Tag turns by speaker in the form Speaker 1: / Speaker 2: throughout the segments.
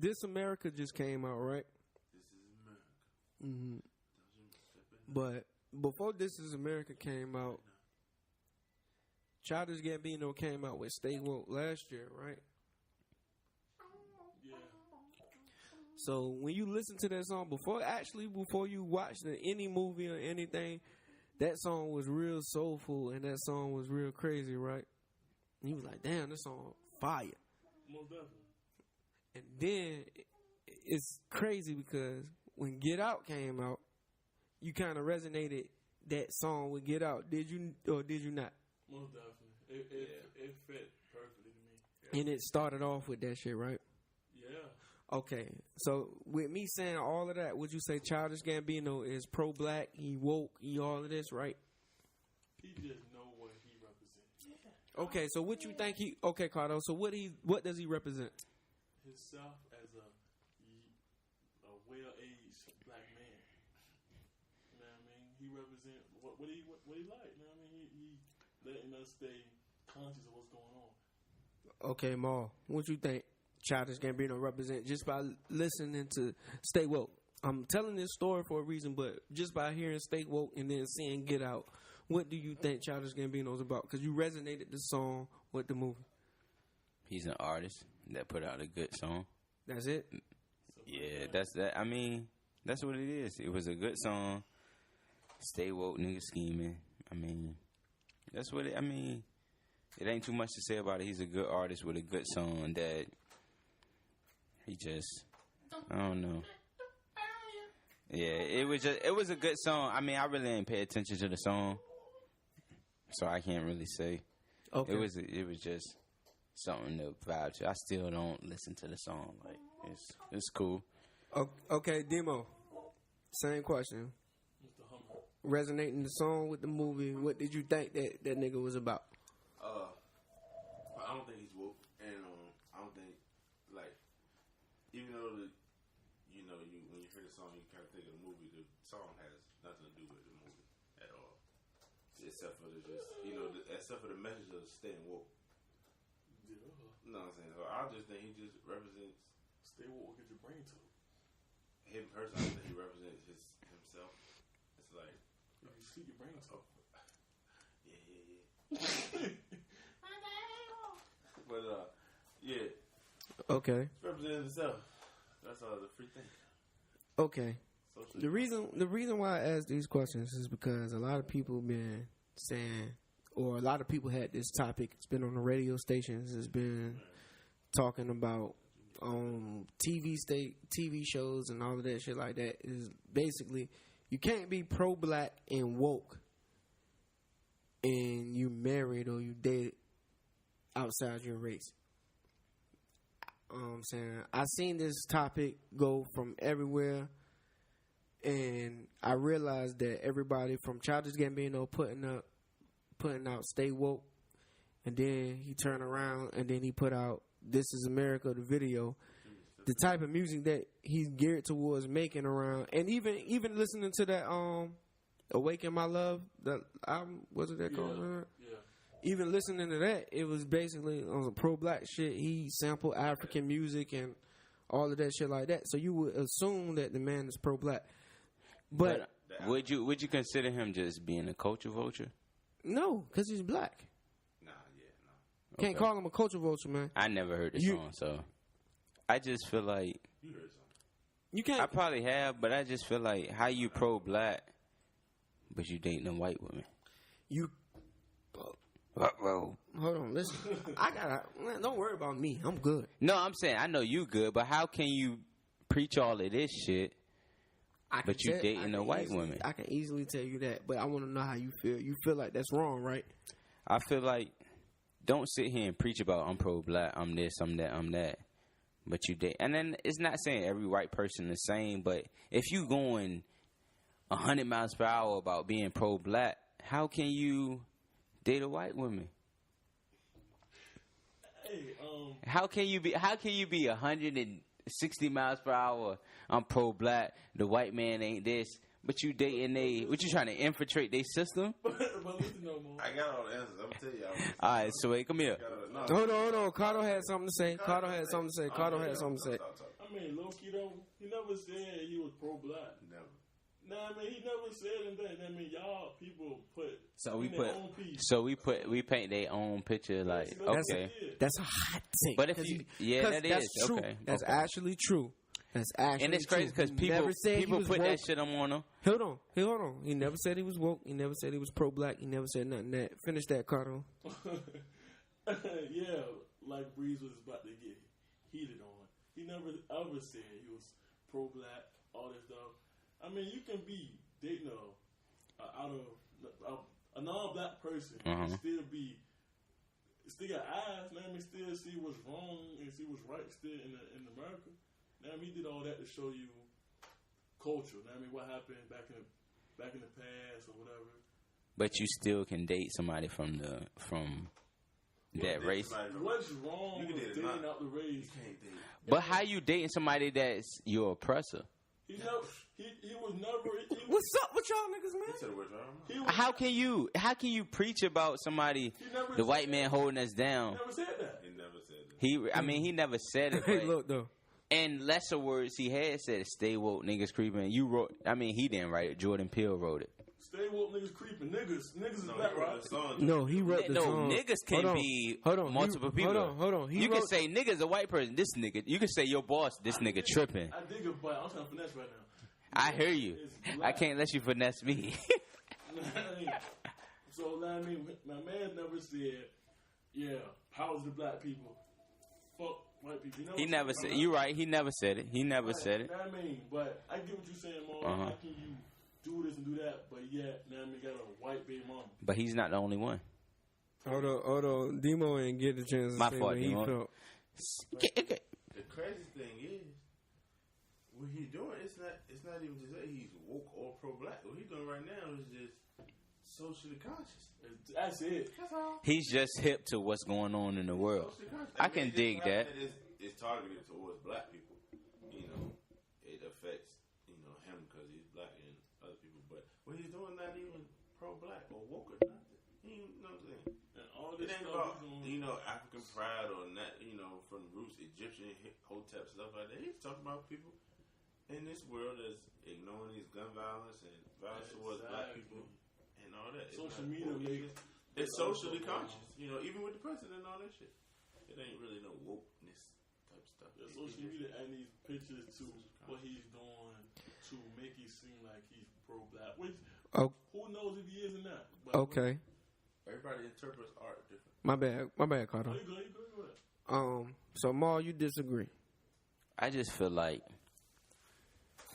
Speaker 1: This America just came out, right?
Speaker 2: This is America.
Speaker 1: Mm-hmm. But before This Is America came out, Childish Gambino came out with Stay Woke last year, right?
Speaker 2: Yeah.
Speaker 1: So when you listen to that song, before you watched any movie or anything, that song was real soulful and that song was real crazy, right? And you was like, damn, this song fire.
Speaker 2: Most definitely.
Speaker 1: And then it's crazy because when Get Out came out, you kind of resonated that song with Get Out. Did you or did you not?
Speaker 2: Most definitely. It fit perfectly to me.
Speaker 1: Yeah. And it started off with that shit, right?
Speaker 2: Yeah.
Speaker 1: Okay. So with me saying all of that, would you say Childish Gambino is pro-black, he woke, he all of this, right?
Speaker 2: He just know what he represents. Yeah.
Speaker 1: Okay, so what you think he... Okay, Cardo, so what does he represent?
Speaker 2: Himself as a well-aged black man. You know what I mean? He represents what he like. You know what I mean? He letting us stay conscious of what's going on.
Speaker 1: Okay, Ma, what you think Childish Gambino represent just by listening to Stay Woke? I'm telling this story for a reason, but just by hearing Stay Woke and then seeing Get Out, what do you think Childish Gambino's about? Because you resonated the song with the movie.
Speaker 3: He's an artist that put out a good song.
Speaker 1: That's it?
Speaker 3: Yeah, that's that. I mean, that's what it is. It was a good song. Stay woke, nigga scheming. I mean, that's what it. I mean, it ain't too much to say about it. He's a good artist with a good song that he just, I don't know. Yeah, it was a good song. I mean, I really ain't pay attention to the song, so I can't really say.
Speaker 1: Okay.
Speaker 3: It was just something to vibe to. I still don't listen to the song. Like it's cool.
Speaker 1: Okay, DeMo. Same question. Resonating the song with the movie. What did you think that nigga was about?
Speaker 4: I don't think he's woke, and I don't think like even though when you hear the song, you kind of think of the movie. The song has nothing to do with the movie at all, except for except for the message of staying woke. Yeah. You know what I'm saying? So I just think he just represents.
Speaker 2: Stay woke, get your brain to
Speaker 4: him personally. I think he represents himself. It's like
Speaker 2: you see your brain to.
Speaker 4: Yeah. But yeah.
Speaker 1: Okay.
Speaker 4: Representing himself. That's all the free thing.
Speaker 1: Okay. The reason why I ask these questions is because a lot of people been saying, or a lot of people had this topic. It's been on the radio stations. It's been talking about TV shows and all of that shit like that. Is basically you can't be pro-black and woke and you married or you dated outside your race. I'm saying I seen this topic go from everywhere, and I realized that everybody from Childish Gambino putting out Stay Woke, and then he turned around and then he put out This Is America, the video, the type of music that he's geared towards making around, and even listening to that Awaken My Love, that album, was it that called?
Speaker 2: Yeah.
Speaker 1: Even listening to that, it was basically on some pro-black shit. He sampled African music and all of that shit like that. So you would assume that the man is pro-black. But
Speaker 3: would you consider him just being a culture vulture?
Speaker 1: No, because he's black.
Speaker 4: No.
Speaker 1: Can't call him a culture vulture, man.
Speaker 3: I never heard the song, so I just feel like
Speaker 4: you heard something.
Speaker 1: You can't.
Speaker 3: I probably have, but I just feel like how you pro-black, but you dating a white woman.
Speaker 1: Hold on, listen. Don't worry about me. I'm good.
Speaker 3: No, I'm saying I know you good, but how can you preach all of this shit, but you dating a white woman?
Speaker 1: I can easily tell you that, but I want to know how you feel. You feel like that's wrong, right?
Speaker 3: I feel like don't sit here and preach about I'm pro-black, I'm this, I'm that, I'm that, but you date. And then it's not saying every white person the same, but if you going 100 miles per hour about being pro-black, how can you date a white woman?
Speaker 2: Hey,
Speaker 3: how can you be 160 miles per hour? I'm pro-black. The white man ain't this, but you dating what you trying to infiltrate their system?
Speaker 2: but listen, no more.
Speaker 4: I got all the answers. I'm gonna tell you.
Speaker 3: All right, so wait, come here.
Speaker 1: Hold on. Cardo had something to say. Cardo had something to say.
Speaker 2: I mean, low-key though, he never said he was pro-black.
Speaker 4: Never.
Speaker 2: Nah, I mean, he never said anything. I mean, y'all people put
Speaker 3: So we
Speaker 2: in
Speaker 3: put,
Speaker 2: their own piece.
Speaker 3: so we paint their own picture. Like, okay,
Speaker 1: That's a hot take.
Speaker 3: but if you, that
Speaker 1: that's
Speaker 3: is
Speaker 1: true.
Speaker 3: okay.
Speaker 1: That's
Speaker 3: okay.
Speaker 1: actually true. That's actually
Speaker 3: And it's crazy
Speaker 1: true.
Speaker 3: because
Speaker 1: He never said he
Speaker 3: people
Speaker 1: was
Speaker 3: put
Speaker 1: woke.
Speaker 3: that shit on him.
Speaker 1: Hold on. He never said he was woke. He never said he was pro-black. He never said nothing that. Finish that, Cardo.
Speaker 2: Yeah, like Breeze was about to get heated on. He never ever said he was pro-black, all this stuff. I mean, you can be dating a non-black person and still got eyes. I mean, still see what's wrong and see what's right still in America. I mean, he did all that to show you culture. I mean, what happened back in the past or whatever.
Speaker 3: But you still can date somebody from that race.
Speaker 2: What's wrong with dating out the race?
Speaker 4: You can't date.
Speaker 3: But how you dating somebody that's your oppressor?
Speaker 2: He was never.
Speaker 1: What's up with y'all niggas, man?
Speaker 4: He said the word wrong.
Speaker 3: How can you preach about somebody, the white man holding us down?
Speaker 2: He never said that.
Speaker 4: He never said that.
Speaker 3: He never said it.
Speaker 1: Hey,
Speaker 3: But
Speaker 1: look though.
Speaker 3: in lesser words, he had said, "Stay woke, niggas creeping." You wrote. I mean, he didn't write it. Jordan Peele wrote it.
Speaker 2: Stay woke, niggas creeping. Niggas is
Speaker 4: No,
Speaker 2: black,
Speaker 4: he wrote
Speaker 2: right?
Speaker 4: the song.
Speaker 1: No, he wrote the
Speaker 3: No,
Speaker 1: song.
Speaker 3: niggas can be multiple people.
Speaker 1: Hold on.
Speaker 3: You can say niggas a white person. This nigga. You can say your boss. This nigga tripping.
Speaker 2: I dig it, but I'm trying to finesse right now.
Speaker 3: I hear you.
Speaker 2: It's
Speaker 3: I
Speaker 2: black.
Speaker 3: can't let you finesse me.
Speaker 2: So, I mean, my man never said, yeah, powers the black people. Fuck white people.
Speaker 3: He never said. You right. He never said it. He never said it.
Speaker 2: I mean, but I get what you're saying, Mom. How can you do this and do that, but yet, I mean, got a white baby mama?
Speaker 3: But he's not the only one.
Speaker 1: Hold on. DeMo ain't get the chance to
Speaker 3: My
Speaker 1: say
Speaker 3: fault,
Speaker 1: what he
Speaker 3: DeMo.
Speaker 1: felt.
Speaker 4: The crazy thing is, what he's doing, it's not even just that he's woke or pro-black. What he's doing right now is just socially conscious.
Speaker 2: That's it.
Speaker 4: That's all.
Speaker 3: He's just hip to what's going on in the world. I can dig that.
Speaker 4: It's targeted towards black people. You know, it affects him because he's black and other people. But what he's doing not even pro-black or woke or nothing. You know what I'm saying?
Speaker 2: And all this
Speaker 4: It ain't
Speaker 2: stuff
Speaker 4: about African pride or not. From roots Egyptian hotep stuff like that. He's talking about people in this world that's ignoring these gun violence and violence towards black people and all that.
Speaker 2: Social media makes
Speaker 4: it's socially conscious. Even with the president and all that shit. It ain't really no wokeness type stuff.
Speaker 2: Yeah, social media and these pictures to what he's doing to make it seem like he's pro-black. Which, who knows if he is or not. But
Speaker 1: Okay.
Speaker 4: Everybody interprets art different.
Speaker 1: My bad, Cardo.
Speaker 2: You go ahead.
Speaker 1: So Maul, you disagree?
Speaker 3: I just feel like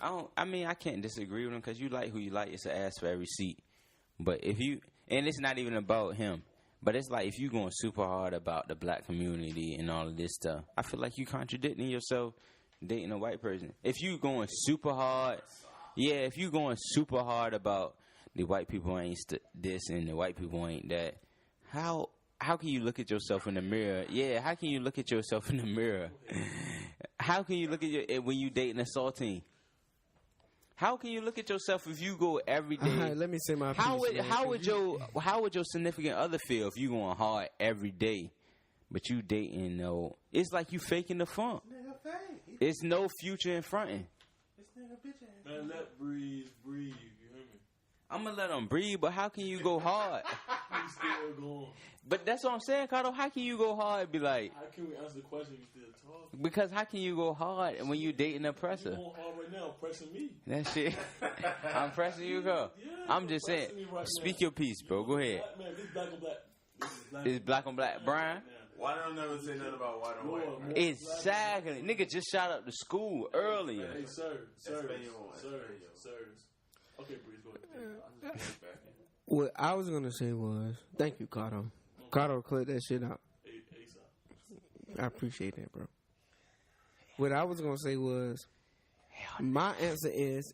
Speaker 3: I can't disagree with him because you like who you like. It's an ass for every seat. But and it's not even about him. But it's like if you going super hard about the black community and all of this stuff, I feel like you contradicting yourself dating a white person. If you going super hard, if you going super hard about the white people ain't this and the white people ain't that, how can you look at yourself in the mirror? Yeah, how can you look at yourself in the mirror? How can you look at when you dating a saltine? How can you look at yourself if you go every day?
Speaker 1: All right, let me say my piece.
Speaker 3: How would your significant other feel if you going hard every day, but you dating it's like you faking the funk. It's no future in fronting.
Speaker 2: Man, let Breeze breathe. You hear me?
Speaker 3: I'm gonna let them breathe, but how can you go hard?
Speaker 2: He's still going.
Speaker 3: But that's what I'm saying, Cardo. How can you go hard and be like?
Speaker 2: How can we answer the question if you still talking?
Speaker 3: Because how can you go hard when you dating a
Speaker 2: You
Speaker 3: presser?
Speaker 2: going hard right now, pressing me.
Speaker 3: That shit. I'm pressing you, girl.
Speaker 2: Yeah,
Speaker 3: I'm just saying.
Speaker 2: pressing me right
Speaker 3: Speak
Speaker 2: now.
Speaker 3: your piece, bro. Go ahead.
Speaker 2: Black man, this black on black. This is black
Speaker 3: It's black on black. Brian?
Speaker 4: Why don't never say nothing about white on white?
Speaker 2: More
Speaker 3: Exactly. Nigga just shot up to school earlier.
Speaker 2: Hey, sir.
Speaker 4: Espanol.
Speaker 2: Okay, Breeze, go ahead.
Speaker 1: What I was gonna say was, thank you, Cardo. Cardo cleared that shit out.
Speaker 2: ASAP.
Speaker 1: I appreciate that, bro. What I was gonna say was, my answer is,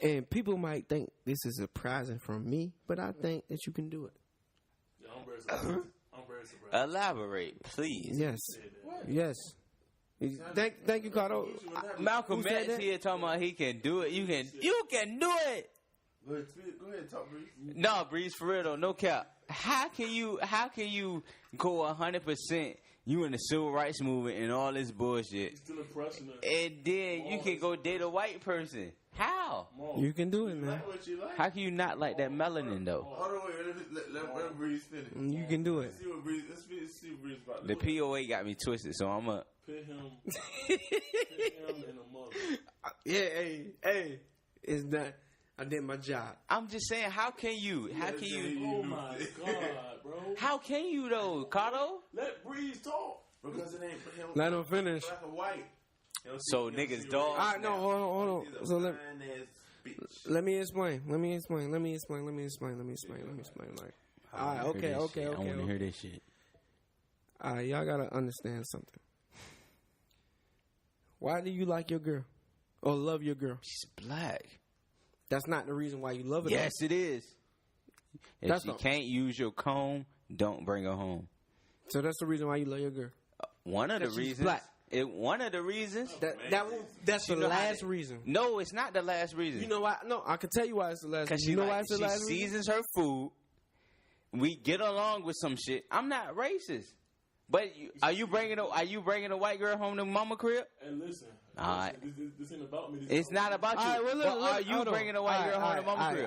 Speaker 1: and people might think this is surprising from me, but I think that you can do it.
Speaker 2: Yeah, I'm very surprised.
Speaker 3: Elaborate, please.
Speaker 1: Yes. Thank you, Cardo.
Speaker 3: Malcolm
Speaker 1: Who said
Speaker 3: X
Speaker 1: that?
Speaker 3: here talking about he can do it. You can do it.
Speaker 4: Go ahead, talk, Breeze.
Speaker 3: No, Breeze, for real though, no cap. How can you go 100% You in the civil rights movement and all this bullshit.
Speaker 2: He's still impressing us.
Speaker 3: And then you can go date a white person. How?
Speaker 1: You can do it, man.
Speaker 4: Like what you like.
Speaker 3: How can you not like that melanin though?
Speaker 4: Hold on, wait. Let Breeze finish.
Speaker 1: You can do it.
Speaker 4: Let's see what Breeze about to
Speaker 3: The
Speaker 4: do.
Speaker 3: POA got me twisted, so I'm up.
Speaker 2: Put him in a mother.
Speaker 1: Yeah, hey. It's done. I did my job.
Speaker 3: I'm just saying, how can you?
Speaker 2: Oh my God, bro.
Speaker 3: How can you though, Cardo?
Speaker 2: Let Breeze talk.
Speaker 4: Because it ain't him.
Speaker 1: Let him finish.
Speaker 4: Black or white.
Speaker 3: So niggas dogs.
Speaker 1: All right, no, hold on. So let me explain. Like, all right, okay.
Speaker 3: I want to hear this shit.
Speaker 1: All right, y'all gotta understand something. Why do you like your girl or love your girl?
Speaker 3: She's black.
Speaker 1: That's not the reason why you love her.
Speaker 3: Yes, it is. If
Speaker 1: That's
Speaker 3: she can't use your comb, don't bring her home.
Speaker 1: So that's the reason why you love your girl.
Speaker 3: One of the
Speaker 1: That she's
Speaker 3: reasons.
Speaker 1: black.
Speaker 3: One of the reasons.
Speaker 1: That's the
Speaker 3: You know how
Speaker 1: last
Speaker 3: they-
Speaker 1: reason.
Speaker 3: No, it's not the last reason.
Speaker 1: You know why? No, I can tell you why it's the last
Speaker 3: Because
Speaker 1: reason. You know why it's the last reason?
Speaker 3: she seasons her food. We get along with some shit. I'm not racist. But are you bringing a white girl home to mama crib?
Speaker 2: And listen.
Speaker 3: All right.
Speaker 2: This ain't about me.
Speaker 3: It's not about you.
Speaker 1: All right, well, look,
Speaker 3: But are you bringing a white girl home to mama crib?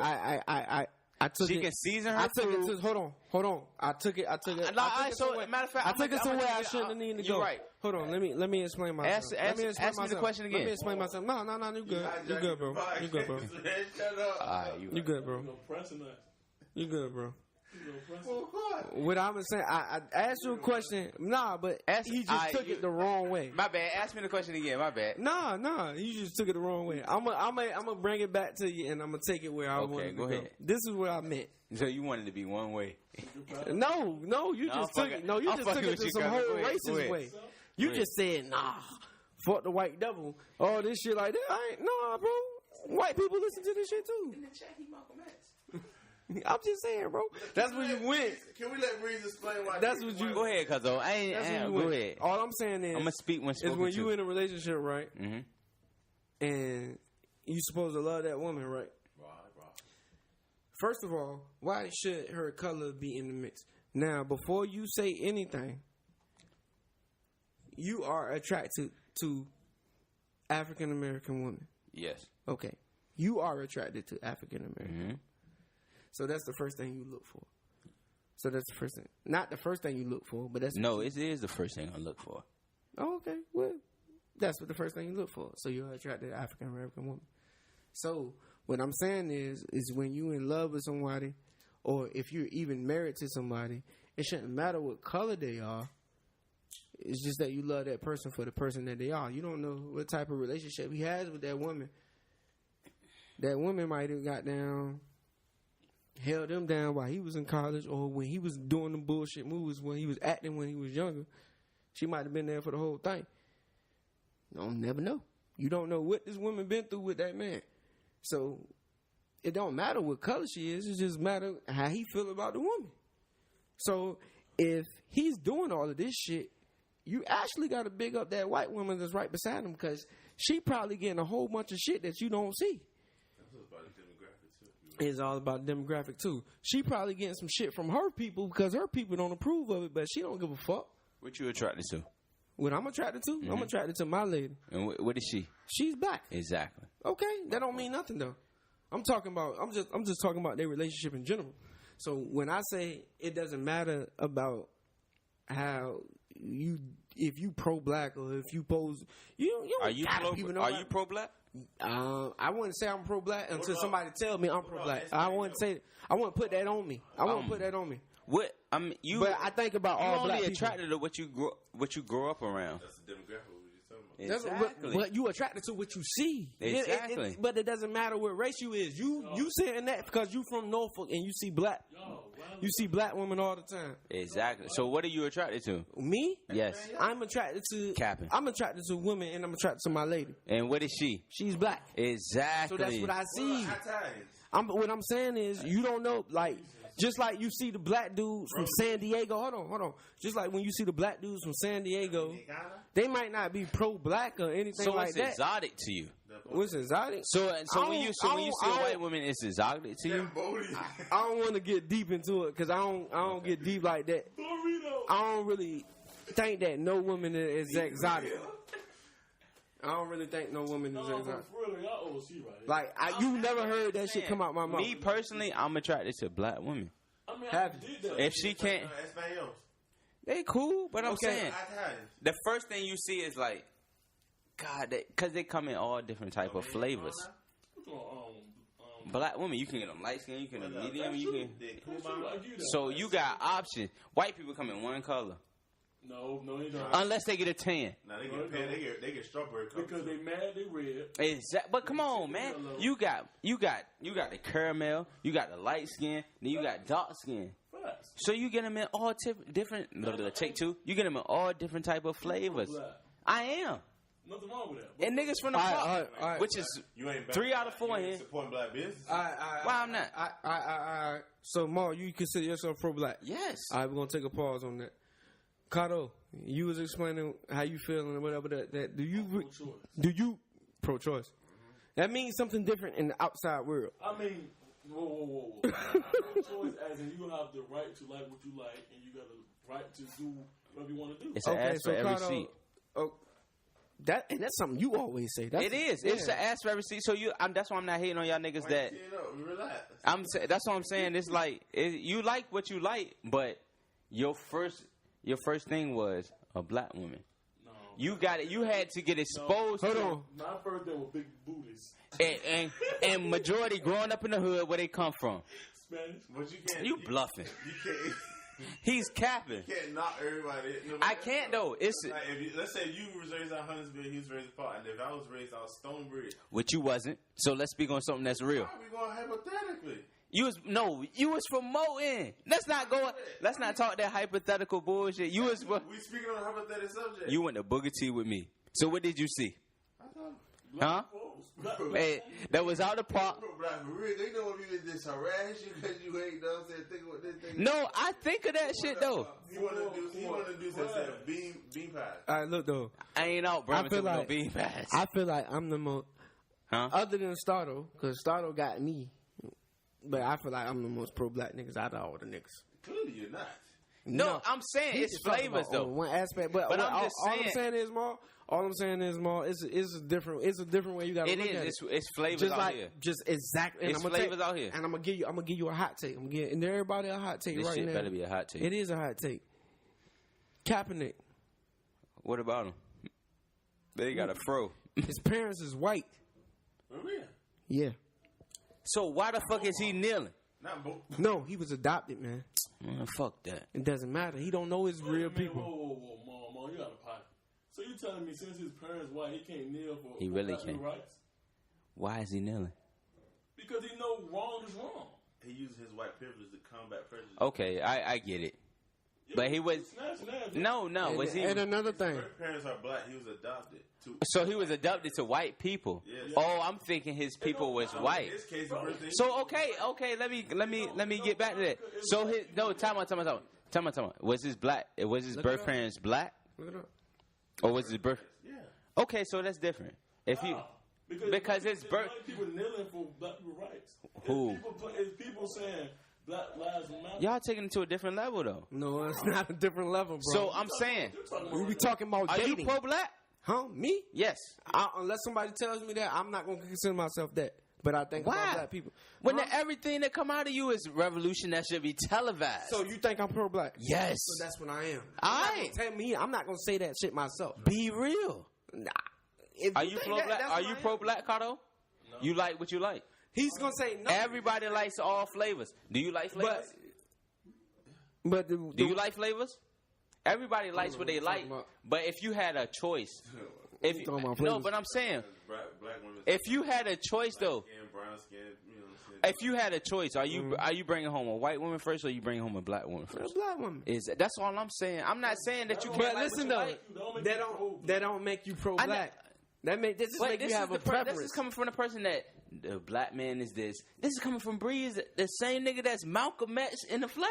Speaker 1: I took
Speaker 3: She
Speaker 1: it.
Speaker 3: can season her
Speaker 1: I took
Speaker 3: food.
Speaker 1: it to, hold on. I took it.
Speaker 3: Matter of fact,
Speaker 1: I took it somewhere I shouldn't need to go.
Speaker 3: You're right.
Speaker 1: Hold on. Let me explain myself.
Speaker 3: Ask me the question again.
Speaker 1: Let me explain myself. No. You good. You good, bro. You good, bro.
Speaker 4: Shut up.
Speaker 3: All right,
Speaker 1: You good, bro.
Speaker 2: Pressing us.
Speaker 1: You good, bro.
Speaker 4: Well, God.
Speaker 1: What I was saying, I asked you a question. Nah, but he just took it the wrong way.
Speaker 3: My bad. Ask me the question again. My bad.
Speaker 1: Nah, you just took it the wrong way. I'm gonna bring it back to you, and I'm gonna take it where I want it to
Speaker 3: go ahead.
Speaker 1: This is what I meant.
Speaker 3: So you wanted to be one way.
Speaker 1: No, you just took it. No, you just took it to some whole racist way. You just said, nah, fuck the white devil. Oh, this shit like that. Nah, bro. White people listen to this shit too.
Speaker 3: In the chat, he Malcolm X.
Speaker 1: I'm just saying, bro. That's where you went.
Speaker 4: Can we let Breeze explain why?
Speaker 1: That's what you.
Speaker 3: Go ahead, Cuzzo. I ain't go ahead.
Speaker 1: All I'm saying is,
Speaker 3: I'm gonna speak when
Speaker 1: is
Speaker 3: spoken
Speaker 1: when
Speaker 3: to.
Speaker 1: you in a relationship, right?
Speaker 3: Mm-hmm.
Speaker 1: And you supposed to love that woman, right? First of all, why should her color be in the mix? Now, before you say anything, you are attracted to African American women.
Speaker 3: Yes.
Speaker 1: Okay. You are attracted to African American.
Speaker 3: Mm-hmm.
Speaker 1: So that's the first thing you look for. So that's the first thing. Not the first thing you look for, but that's...
Speaker 3: No, it is the first thing I look for.
Speaker 1: Oh, okay. Well, that's what the first thing you look for. So you're attracted to African American woman. So what I'm saying is when you in love with somebody, or if you're even married to somebody, it shouldn't matter what color they are. It's just that you love that person for the person that they are. You don't know what type of relationship he has with that woman. That woman might have got down, held him down while he was in college, or when he was doing the bullshit moves, when he was acting when he was younger. She might have been there for the whole thing. You'll never know. You don't know what this woman been through with that man. So it don't matter what color she is. It just matter how he feel about the woman. So if he's doing all of this shit, you actually got to big up that white woman that's right beside him, because she probably getting a whole bunch of shit that you don't see. It's all about demographic too. She probably getting some shit from her people because her people don't approve of it, but she don't give a fuck.
Speaker 3: What you attracted to?
Speaker 1: What I'm attracted to?
Speaker 3: Mm-hmm.
Speaker 1: I'm attracted to my lady.
Speaker 3: And what is she?
Speaker 1: She's black.
Speaker 3: Exactly.
Speaker 1: Okay, that don't mean nothing though. I'm just talking about their relationship in general. So when I say it doesn't matter about how you, if you pro black or if you pose, you
Speaker 3: Are you pro black?
Speaker 1: I wouldn't say I'm pro black until somebody tell me I'm pro black. I wouldn't put that on me. I wouldn't put that on me.
Speaker 3: What
Speaker 1: But I think about all black
Speaker 3: only
Speaker 1: people.
Speaker 3: attracted to what you grow up around.
Speaker 4: That's the demographic we just talking about.
Speaker 3: Exactly.
Speaker 1: But you attracted to what you see.
Speaker 3: Exactly.
Speaker 1: But it doesn't matter what race you is. You saying that because you from Norfolk and you see black. You see black women all the time.
Speaker 3: Exactly. So what are you attracted to?
Speaker 1: Me?
Speaker 3: Yes.
Speaker 1: I'm attracted to
Speaker 3: Capping.
Speaker 1: I'm attracted to women and I'm attracted to my lady.
Speaker 3: And what is she?
Speaker 1: She's black.
Speaker 3: Exactly.
Speaker 1: So that's what I see.
Speaker 4: Well,
Speaker 1: What I'm saying is you don't know, like, just like you see the black dudes from San Diego. Hold on. Just like when you see the black dudes from San Diego, they might not be pro-black or anything
Speaker 3: So
Speaker 1: like
Speaker 3: it's
Speaker 1: that.
Speaker 3: exotic to you.
Speaker 1: What's exotic?
Speaker 3: So when you see a white woman, it's exotic to you.
Speaker 1: I don't want to get deep into it because I don't get deep like that. I don't really. think that no woman is exotic. I don't really think no woman is exotic.
Speaker 2: For real, y'all OC right?
Speaker 1: Like you never heard that shit come out my mouth.
Speaker 3: Me personally, I'm attracted to black women.
Speaker 2: I mean,
Speaker 3: if she can't, they cool. But I'm saying the first thing you see is like, God, because they come in all different type of flavors. Black women, you can get them light skin, you can get them medium, you can. So you got options. White people come in one color.
Speaker 2: No, they don't.
Speaker 3: Unless they get a tan.
Speaker 4: No, they get strawberry color.
Speaker 2: Because they mad, they red.
Speaker 3: Exactly. But come on, man. You got the caramel, you got the light skin, then you got dark skin. So you get them in all different. Take two. You get them in all different type of flavors. I am.
Speaker 2: Nothing wrong with that.
Speaker 3: And niggas from the park, which is 3 out of 4 here.
Speaker 4: Supporting black business.
Speaker 3: Why I'm not?
Speaker 1: So, Mar, you consider yourself pro-black?
Speaker 3: Yes.
Speaker 1: All right, we're gonna take a pause on that. Cardo, you was explaining how you feeling or whatever. That do you pro-choice? Mm-hmm. That means something different in the outside world.
Speaker 2: I mean, whoa. Pro-choice, as in you have the right to like what you like, and you got the right to do whatever you want to do.
Speaker 3: It's an ass for every seat.
Speaker 1: Oh, that's something you always say.
Speaker 3: It is. Yeah. It's an ass for every seat. So that's why I'm not hating on y'all niggas. That
Speaker 4: relax.
Speaker 3: That's what I'm saying. It's like you like what you like, but your first thing was a black woman. No, you got it. You had to get exposed.
Speaker 1: Hold on.
Speaker 2: My first thing was big booties.
Speaker 3: And majority growing up in the hood where they come from.
Speaker 2: Spanish.
Speaker 4: But you can't.
Speaker 3: You bluffing.
Speaker 4: You can't.
Speaker 3: He's capping.
Speaker 4: You can't knock everybody.
Speaker 3: I can't though. It's
Speaker 4: like let's say you was raised out Huntersville, he was raised out Park, and if I was raised out Stonebridge,
Speaker 3: which you wasn't. So let's speak on something that's real.
Speaker 4: We going hypothetically.
Speaker 3: You was from Moton. Let's not talk that hypothetical bullshit. We
Speaker 4: speaking on a hypothetical subject.
Speaker 3: You went to Booker T with me. So what did you see? Huh? Hey, that was out of park.
Speaker 4: They know if you just harass you because you ain't done think what this thing.
Speaker 3: No, I think of that shit though.
Speaker 4: He want to do instead of bean pies.
Speaker 1: All right, look though.
Speaker 3: I ain't out Bremerton with no bean pies.
Speaker 1: I feel like I'm the most, other than Stardo, because Stardo got me. But I feel like I'm the most pro-black niggas out of all the niggas.
Speaker 4: Clearly you're not.
Speaker 3: No, I'm saying it's flavors though.
Speaker 1: One aspect, but I'm just saying. All I'm saying is, Ma, it's a different way you got to look at it.
Speaker 3: It's flavors
Speaker 1: just
Speaker 3: out
Speaker 1: like,
Speaker 3: here.
Speaker 1: Just exactly. And
Speaker 3: it's flavors out here.
Speaker 1: And I'm gonna give you a hot take. I'm giving everybody a hot take
Speaker 3: this
Speaker 1: right
Speaker 3: shit
Speaker 1: now.
Speaker 3: Better be a hot take.
Speaker 1: It is a hot take. Kaepernick.
Speaker 3: What about him? They got a fro.
Speaker 1: His parents is white.
Speaker 4: For real?
Speaker 1: Yeah. So
Speaker 3: why the fuck is he kneeling?
Speaker 4: Not both.
Speaker 1: No, he was adopted, man.
Speaker 3: Fuck that.
Speaker 1: It doesn't matter. He don't know his real people.
Speaker 2: Whoa, Mom, you got a pot. So you telling me since his parents white, he can't kneel for
Speaker 3: he really can't.
Speaker 2: Rights?
Speaker 3: Why is he kneeling?
Speaker 2: Because he know wrong is wrong.
Speaker 4: He uses his white privilege to combat prejudice.
Speaker 3: Okay, I get it. But he was no. Was he?
Speaker 1: And another thing,
Speaker 4: his parents are black. He was adopted too.
Speaker 3: So he was adopted to white people.
Speaker 4: Yes.
Speaker 3: Oh, I'm thinking his people was white.
Speaker 4: In this case,
Speaker 3: so okay. Let me get back to that. So time out. Was his birth parents black?
Speaker 1: Look it up.
Speaker 3: Or was his birth?
Speaker 4: Yeah.
Speaker 3: Okay, so that's different. If you because his birth
Speaker 2: people kneeling for black people rights.
Speaker 3: Who?
Speaker 2: It's people saying Black Lives Matter.
Speaker 3: Y'all taking it to a different level though.
Speaker 1: No, it's not a different level, bro.
Speaker 3: So I'm saying,
Speaker 1: we talking about dating.
Speaker 3: Are you pro-black?
Speaker 1: Huh? Me?
Speaker 3: Yes.
Speaker 1: Unless somebody tells me that, I'm not going to consider myself that. But I think about black people.
Speaker 3: When everything that come out of you is revolution that should be televised.
Speaker 1: So you think I'm pro-black?
Speaker 3: Yes.
Speaker 1: So that's what I am.
Speaker 3: All right.
Speaker 1: Tell me, I'm not going to say that shit myself.
Speaker 3: Be real.
Speaker 1: Nah.
Speaker 3: Are you pro-black? Are you pro-black, Cardo? No. You like what you like?
Speaker 1: He's going to say no.
Speaker 3: Everybody likes all flavors. Do you like flavors?
Speaker 1: But
Speaker 3: do you like flavors? Everybody likes what they like. But if you had a choice. But I'm saying.
Speaker 4: Black women,
Speaker 3: if you had a choice, though.
Speaker 4: Skin, brown skin,
Speaker 3: if you had a choice, are you bringing home a white woman first or are you bringing home a black woman first?
Speaker 1: A black woman.
Speaker 3: That's all I'm saying. I'm not saying that you can't.
Speaker 1: But listen though, that don't make you pro-black. This you have a preference.
Speaker 3: This is coming from the person that the black man is this. This is coming from Breeze, the same nigga that's Malcolm X in the flesh.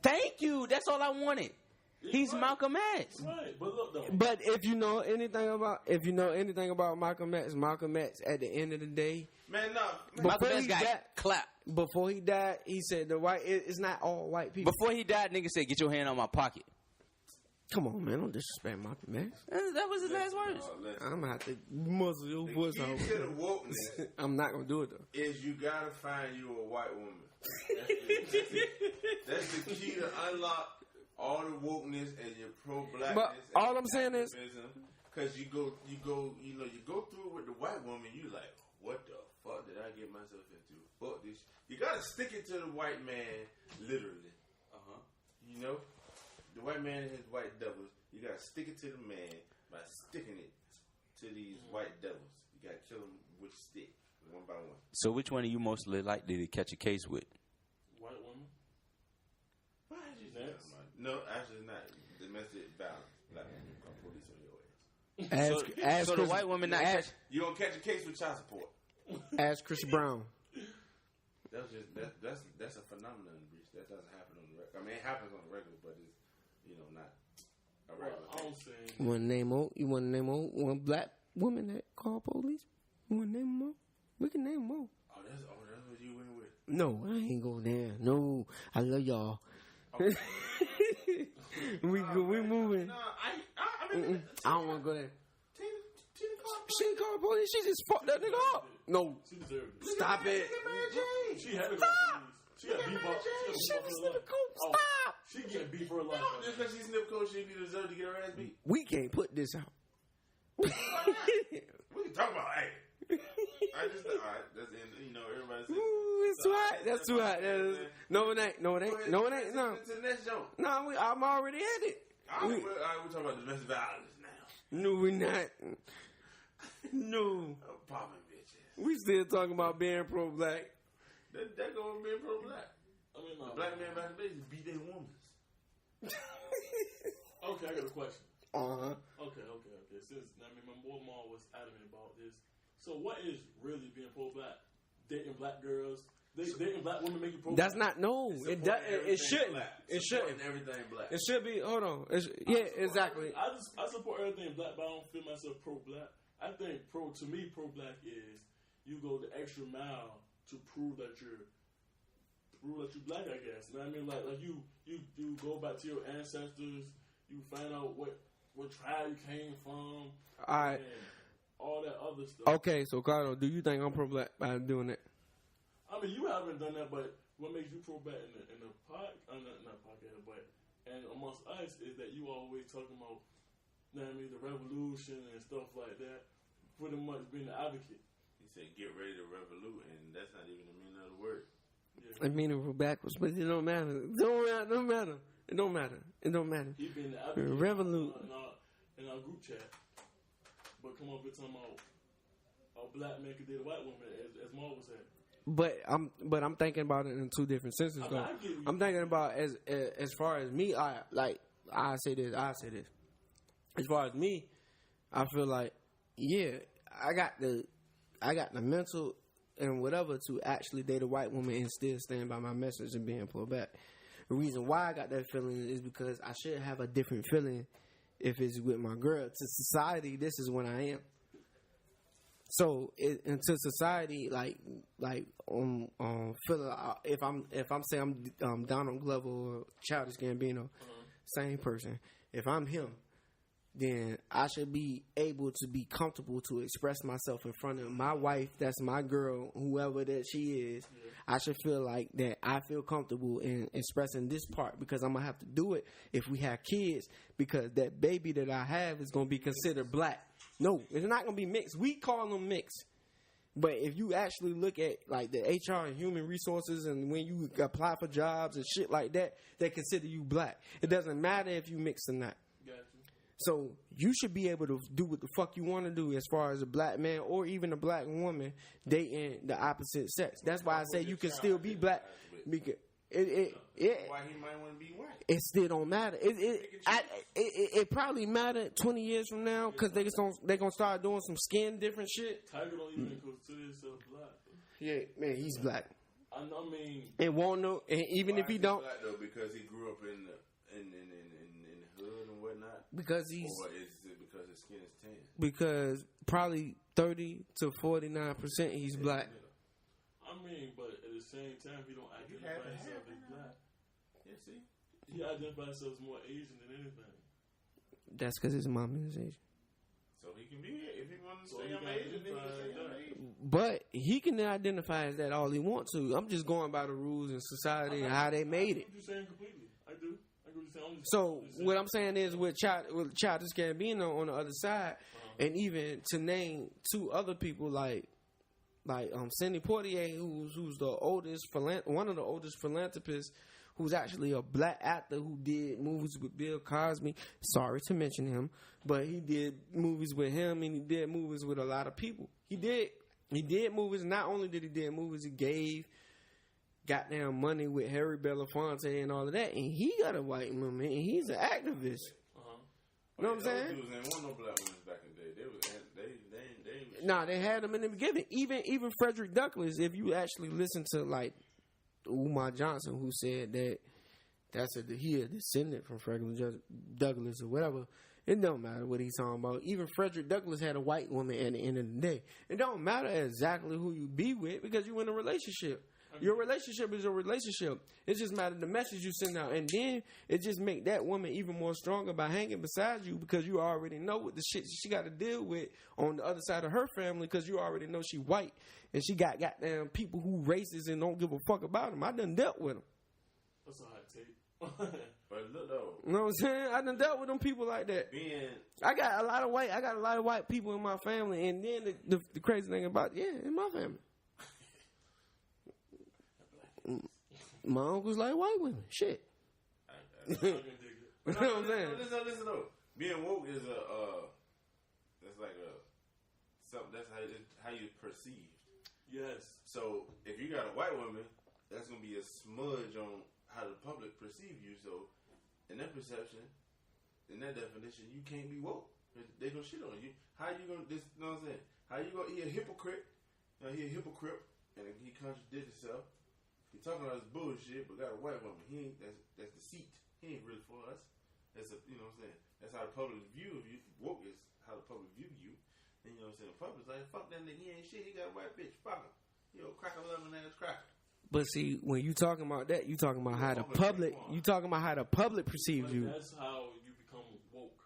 Speaker 3: Thank you. That's all I wanted. He's right. Malcolm X.
Speaker 2: Right, but look though.
Speaker 1: But if you know anything about Malcolm X at the end of the day,
Speaker 4: man, no.
Speaker 3: Malcolm X got clap.
Speaker 1: Before he died, he said it's not all white people.
Speaker 3: Before he died, nigga said, "Get your hand on my pocket."
Speaker 1: Come on, man. Don't disrespect my man.
Speaker 3: That was his last words.
Speaker 1: I'm going to have to muzzle your voice out.
Speaker 4: The key to the wokeness
Speaker 1: I'm not going to do it, though.
Speaker 4: is you got to find you a white woman. That's the key to unlock all the wokeness and your pro-blackness.
Speaker 1: But all I'm saying is...
Speaker 4: Because you go through it with the white woman, you like, what the fuck did I get myself into? Fuck this. You got to stick it to the white man, literally. You know? The white man and his white devils, you gotta stick it to the man by sticking it to these white devils. You gotta kill them with a stick, one by one.
Speaker 3: So which one of you mostly likely to catch a case with?
Speaker 2: White woman.
Speaker 4: Why is you saying that? No, actually not. Domestic violence. Like, call police on your ass.
Speaker 3: So the white woman not catch...
Speaker 4: You gonna catch a case with child support.
Speaker 1: Ask Chris Brown.
Speaker 4: That's a phenomenon, bitch. That doesn't happen on the record. I mean, it happens on the regular, but it's not a regular.
Speaker 1: You want to name one black woman that called police? You want to name them all? We can name them all.
Speaker 4: Oh, that's what you went with.
Speaker 1: No, I ain't go there. No, I love y'all. Okay. we moving.
Speaker 4: No, I mean,
Speaker 1: I don't want to go there.
Speaker 4: Tina
Speaker 1: She ain't called police. She just fucked that nigga up. No,
Speaker 2: She deserved it.
Speaker 1: stop it.
Speaker 2: She had to go police. She got beef up.
Speaker 1: She was in the coop. Stop.
Speaker 2: She get beef for her life.
Speaker 4: Just because she snipped coach, she deserve to get her ass beat.
Speaker 1: We can't put this out.
Speaker 4: We can talk about it. That's everybody says.
Speaker 1: Ooh, it's too hot. That's too hot. No, it ain't. No.
Speaker 4: To the next joke.
Speaker 1: No, I'm already at it.
Speaker 4: We're talking about domestic violence now.
Speaker 1: No, we're not. No.
Speaker 4: Popping bitches.
Speaker 1: We still talking about being pro-black.
Speaker 4: That going to be pro-black.
Speaker 2: I mean,
Speaker 4: the black man back in the day beat their woman.
Speaker 2: Okay, I got a question.
Speaker 1: Okay.
Speaker 2: Since my mom was adamant about this, so what is really being pro-black? Dating black girls, dating black women make you pro-black?
Speaker 1: That's not it shouldn't.
Speaker 4: Black.
Speaker 1: It shouldn't.
Speaker 4: Everything black.
Speaker 1: It should be. Hold on. Exactly.
Speaker 2: I support everything black, but I don't feel myself pro-black. I think pro-black is you go the extra mile to prove that you're black, I guess. You know what I mean? Like you go back to your ancestors, you find out what tribe you came from,
Speaker 1: all right,
Speaker 2: and all that other stuff.
Speaker 1: Okay, so Cardo, do you think I'm pro-black by doing that?
Speaker 2: I mean, you haven't done that, but what makes you pro-black in the not podcast, but and amongst us is that you always talking about, you know what I mean, the revolution and stuff like that. Pretty much being the advocate.
Speaker 4: He said, "Get ready to revolute," and that's not even the meaning of the word.
Speaker 2: Yeah.
Speaker 1: I mean it backwards, but it don't matter. It don't matter.
Speaker 2: He been the advocate
Speaker 1: Revolute
Speaker 2: in our group chat, but come up with talking about a black man could date a white woman, as Maul was saying.
Speaker 1: But I'm thinking about it in two different senses though. I'm thinking about as far as me, I say this. As far as me, I feel like I got the mental and whatever to actually date a white woman and still stand by my message and being pulled back. The reason why I got that feeling is because I should have a different feeling if it's with my girl. To society, this is when I am. So into society, feeling if I'm saying I'm Donald Glover or Childish Gambino, same person. If I'm him, then I should be able to be comfortable to express myself in front of my wife, that's my girl, whoever that she is. Yeah. I should feel like that I feel comfortable in expressing this part because I'm going to have to do it if we have kids because that baby that I have is going to be considered black. No, it's not going to be mixed. We call them mixed. But if you actually look at like the HR and human resources and when you apply for jobs and shit like that, they consider you black. It doesn't matter if you mix or not. So you should be able to do what the fuck you want to do as far as a black man or even a black woman dating the opposite sex. That's why I say you can still be black. Because
Speaker 4: why he might want to be white.
Speaker 1: It still don't matter. It probably matter 20 years from now because they gonna start doing some skin different shit.
Speaker 2: Tiger don't even consider himself black.
Speaker 1: Yeah, man, he's black.
Speaker 2: I mean,
Speaker 1: and won't know. And even if he don't,
Speaker 4: black though, because he grew up in the hood and whatnot.
Speaker 1: Because he's.
Speaker 4: Or is it because his skin is tan?
Speaker 1: Because probably 30 to 49% he's black.
Speaker 2: I mean, but at the same time, he don't identify himself as black.
Speaker 4: Yeah, see?
Speaker 2: He identifies himself as more Asian than anything.
Speaker 1: That's because his mom is Asian.
Speaker 4: So he can be here. If he wants to say I'm Asian, then he can say I'm Asian.
Speaker 1: But he can identify as that all he wants to. I'm just going by the rules in society and how they made it.
Speaker 2: You're saying completely. I do. I agree with you saying.
Speaker 1: So what I'm saying is with Childish Gambino on the other side, and even to name two other people like Sidney Poitier, who's the oldest one of the oldest philanthropists, who's actually a black actor who did movies with Bill Cosby. Sorry to mention him, but he did movies with him, and he did movies with a lot of people. He did movies. Not only did he did movies, he gave goddamn money with Harry Belafonte and all of that, and he got a white woman, and he's an activist. You know what I'm saying?
Speaker 4: Those dudes ain't want no black women back in the day. They
Speaker 1: Nah, they had them in the beginning. Even Frederick Douglass, if you actually listen to like Umar Johnson, who said that he a descendant from Frederick Douglass or whatever. It don't matter what he's talking about. Even Frederick Douglass had a white woman at the end of the day. It don't matter exactly who you be with because you in a relationship. Your relationship is your relationship. It just matters the message you send out. And then it just make that woman even more stronger by hanging beside you because you already know what the shit she got to deal with on the other side of her family because you already know she white. And she got goddamn people who racist and don't give a fuck about them. I done dealt with them.
Speaker 2: That's a hot take.
Speaker 4: But look though.
Speaker 1: You know what I'm saying? I done dealt with them people like that. I got a lot of white people in my family. And then the crazy thing about in my family. My uncles like white women. Shit. You know what I'm saying?
Speaker 4: Listen though. Being woke is that's like something. That's how you perceive.
Speaker 2: Yes.
Speaker 4: So if you got a white woman, that's gonna be a smudge on how the public perceive you. So in that perception, in that definition, you can't be woke. They gonna shit on you. How you gonna? You know what I'm saying? How you gonna? He a hypocrite. He a hypocrite, and he contradicts himself. He talking about his bullshit, but got a white woman. He ain't. That's deceit. He ain't really for us. That's you know what I'm saying. That's how the public view of you. Woke is how the public view you. And you know what I'm saying. The public's like, fuck that nigga. He ain't shit. He got a white bitch. Fuck him. Yo, cracker loving ass cracker.
Speaker 1: But see, when you talking about that, you talking about how the public. You talking about how the public perceives you.
Speaker 2: That's how you become woke.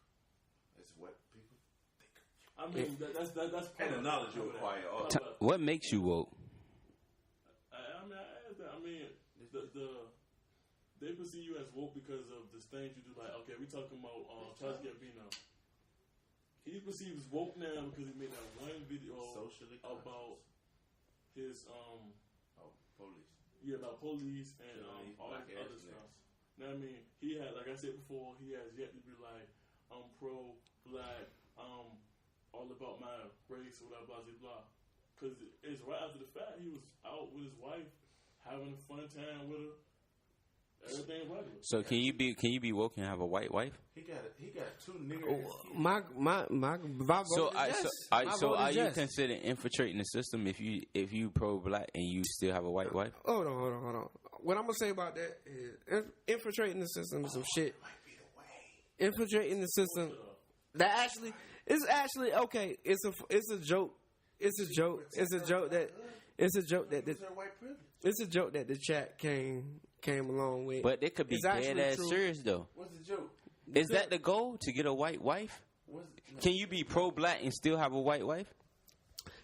Speaker 4: That's what people think.
Speaker 2: I mean, that's part
Speaker 4: and the knowledge you acquire.
Speaker 3: What makes you woke?
Speaker 2: I mean, they perceive you as woke because of the things you do. Like, okay, we talking about Childish Gambino. He perceives woke now because he made that one video about his
Speaker 4: police.
Speaker 2: Yeah, about police and all that other stuff. Now, I mean, he had, like I said before, he has yet to be like, I'm pro-black, all about my race, or blah, blah, blah, blah. Because it's right after the fact, he was out with his wife, having a fun time with her. Everything right.
Speaker 3: So can you be woke and have a white wife?
Speaker 4: He got two niggas.
Speaker 3: So are you considering infiltrating the system if you pro-black and you still have a white wife?
Speaker 1: Hold on. What I'm gonna say about that is infiltrating the system is some shit. Infiltrating the system. It's actually okay. It's a joke. It's a joke that the chat came along with.
Speaker 3: But it could be dead ass serious though.
Speaker 4: What's the joke?
Speaker 3: Is that the goal, to get a white wife? Can you be pro-black and still have a white wife?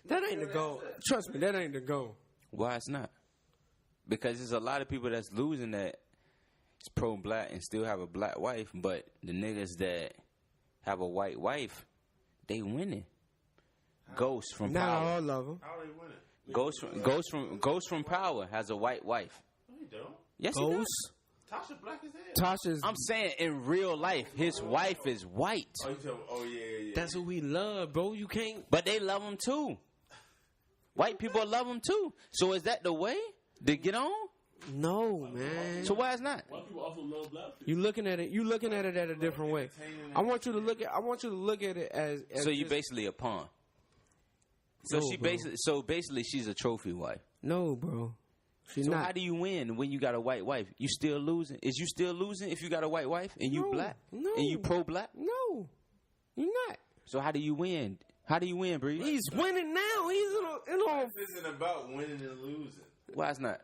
Speaker 1: That ain't the goal. Trust me, that ain't the goal.
Speaker 3: Why it's not? Because there's a lot of people that's losing that it's pro-black and still have a black wife, but the niggas that have a white wife, they winning. Ghost from
Speaker 1: Not
Speaker 3: Power.
Speaker 1: all of them.
Speaker 4: How are they winning?
Speaker 3: Ghost from Power has a white wife.
Speaker 4: No, he don't.
Speaker 3: Yes, he does.
Speaker 4: Tasha black as hell.
Speaker 1: I'm
Speaker 3: saying in real life, his wife is white.
Speaker 4: Yeah.
Speaker 1: That's what we love, bro. You can't.
Speaker 3: But they love him too. White people love him too. So is that the way to get on?
Speaker 1: No, man.
Speaker 3: So why is not?
Speaker 2: White people also love black people.
Speaker 1: You looking at it at a different way. I want you to look at it as
Speaker 3: so you basically a pawn. So
Speaker 1: no,
Speaker 3: basically she's a trophy wife.
Speaker 1: No, bro. She's
Speaker 3: so
Speaker 1: not.
Speaker 3: How do you win when you got a white wife? You still losing? Is you still losing if you got a white wife and you black?
Speaker 1: No.
Speaker 3: And you pro-black?
Speaker 1: No. You're not.
Speaker 3: So how do you win? How do you win, Bree?
Speaker 1: He's winning now. He's in a
Speaker 4: Life isn't about winning and losing.
Speaker 3: Why it's not?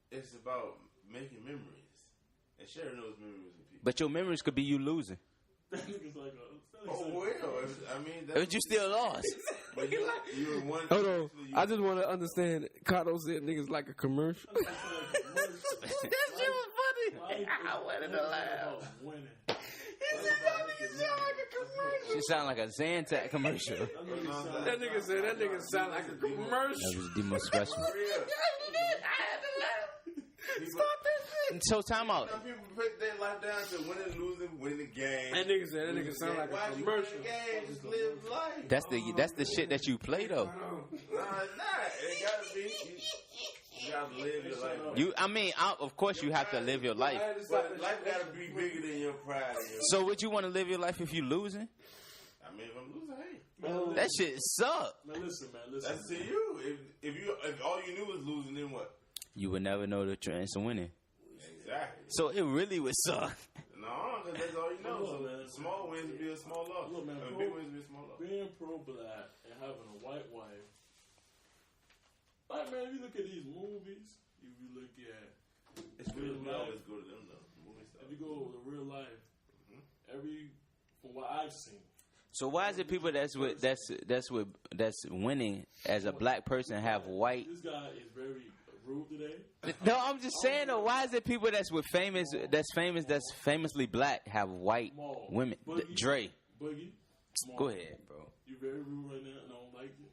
Speaker 4: It's about making memories and sharing those memories with people.
Speaker 3: But your memories could be you losing.
Speaker 2: That nigga's like a.
Speaker 4: I mean,
Speaker 3: But you still lost.
Speaker 4: But you were one.
Speaker 1: Hold on. I just want to understand. Cardo said niggas like a commercial.
Speaker 2: That shit
Speaker 1: was funny.
Speaker 2: I wanted to laugh. Winning.
Speaker 1: He said that nigga sound like a commercial.
Speaker 3: She sound like a Zantac commercial.
Speaker 1: That nigga said that nigga sound like a commercial.
Speaker 3: That was DeMo special.
Speaker 1: I had to laugh. Stop that shit.
Speaker 3: So time out.
Speaker 4: Some people put their life down to winning, losing, winning the game.
Speaker 1: That nigga said that nigga sound like a commercial.
Speaker 4: Just live life.
Speaker 3: That's the shit that you play though.
Speaker 4: No, it's not. It gotta be. You gotta live your life.
Speaker 3: Of course you have to live your life.
Speaker 4: But life gotta be bigger than your pride.
Speaker 3: So would you want to live your life if you losing?
Speaker 4: I mean, if I'm losing, hey.
Speaker 3: That shit suck.
Speaker 2: Man, listen.
Speaker 4: That's to you. If all you knew was losing, then what?
Speaker 3: You would never know the chance of winning.
Speaker 4: Exactly.
Speaker 3: So it really would suck.
Speaker 4: No, that's all you know. So small wins would be a small loss.
Speaker 2: Look, man,
Speaker 4: big wins would be a small loss.
Speaker 2: Being pro-black and having a white wife. Like, man, if you look at these movies, if you look at
Speaker 4: It's real life. Let's go to them though.
Speaker 2: If you go to real life, from what I've seen.
Speaker 3: So why is it people that's winning as a black person have white?
Speaker 2: This guy is very rude today.
Speaker 3: No, I'm just saying though. Why is it people that's famously black have white women?
Speaker 2: Boogie,
Speaker 3: Dre.
Speaker 2: Boogie.
Speaker 3: Go ahead, bro.
Speaker 2: You're very rude right now, and I don't like it.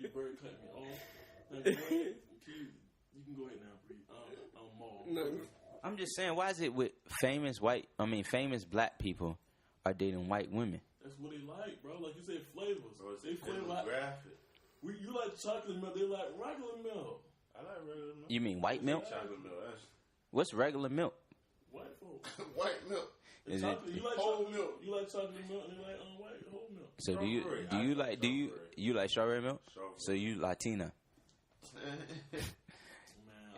Speaker 2: You very cut me off. You can go ahead now, Bree. I'm Maul.
Speaker 1: No.
Speaker 3: I'm just saying, why is it with famous black people are dating white women?
Speaker 2: That's what they like, bro. Like you said, flavors. They flavor
Speaker 4: like graphic.
Speaker 2: You like chocolate milk. They like regular milk.
Speaker 4: I like regular milk.
Speaker 3: You mean white milk?
Speaker 4: Chocolate milk.
Speaker 3: What's regular milk?
Speaker 2: White folks.
Speaker 4: White milk.
Speaker 3: Is
Speaker 2: chocolate,
Speaker 3: it
Speaker 2: you like
Speaker 4: whole milk?
Speaker 2: You like chocolate milk, and they like white whole milk.
Speaker 3: So do you like strawberry milk? Strawberry. So you Latina?
Speaker 2: Man,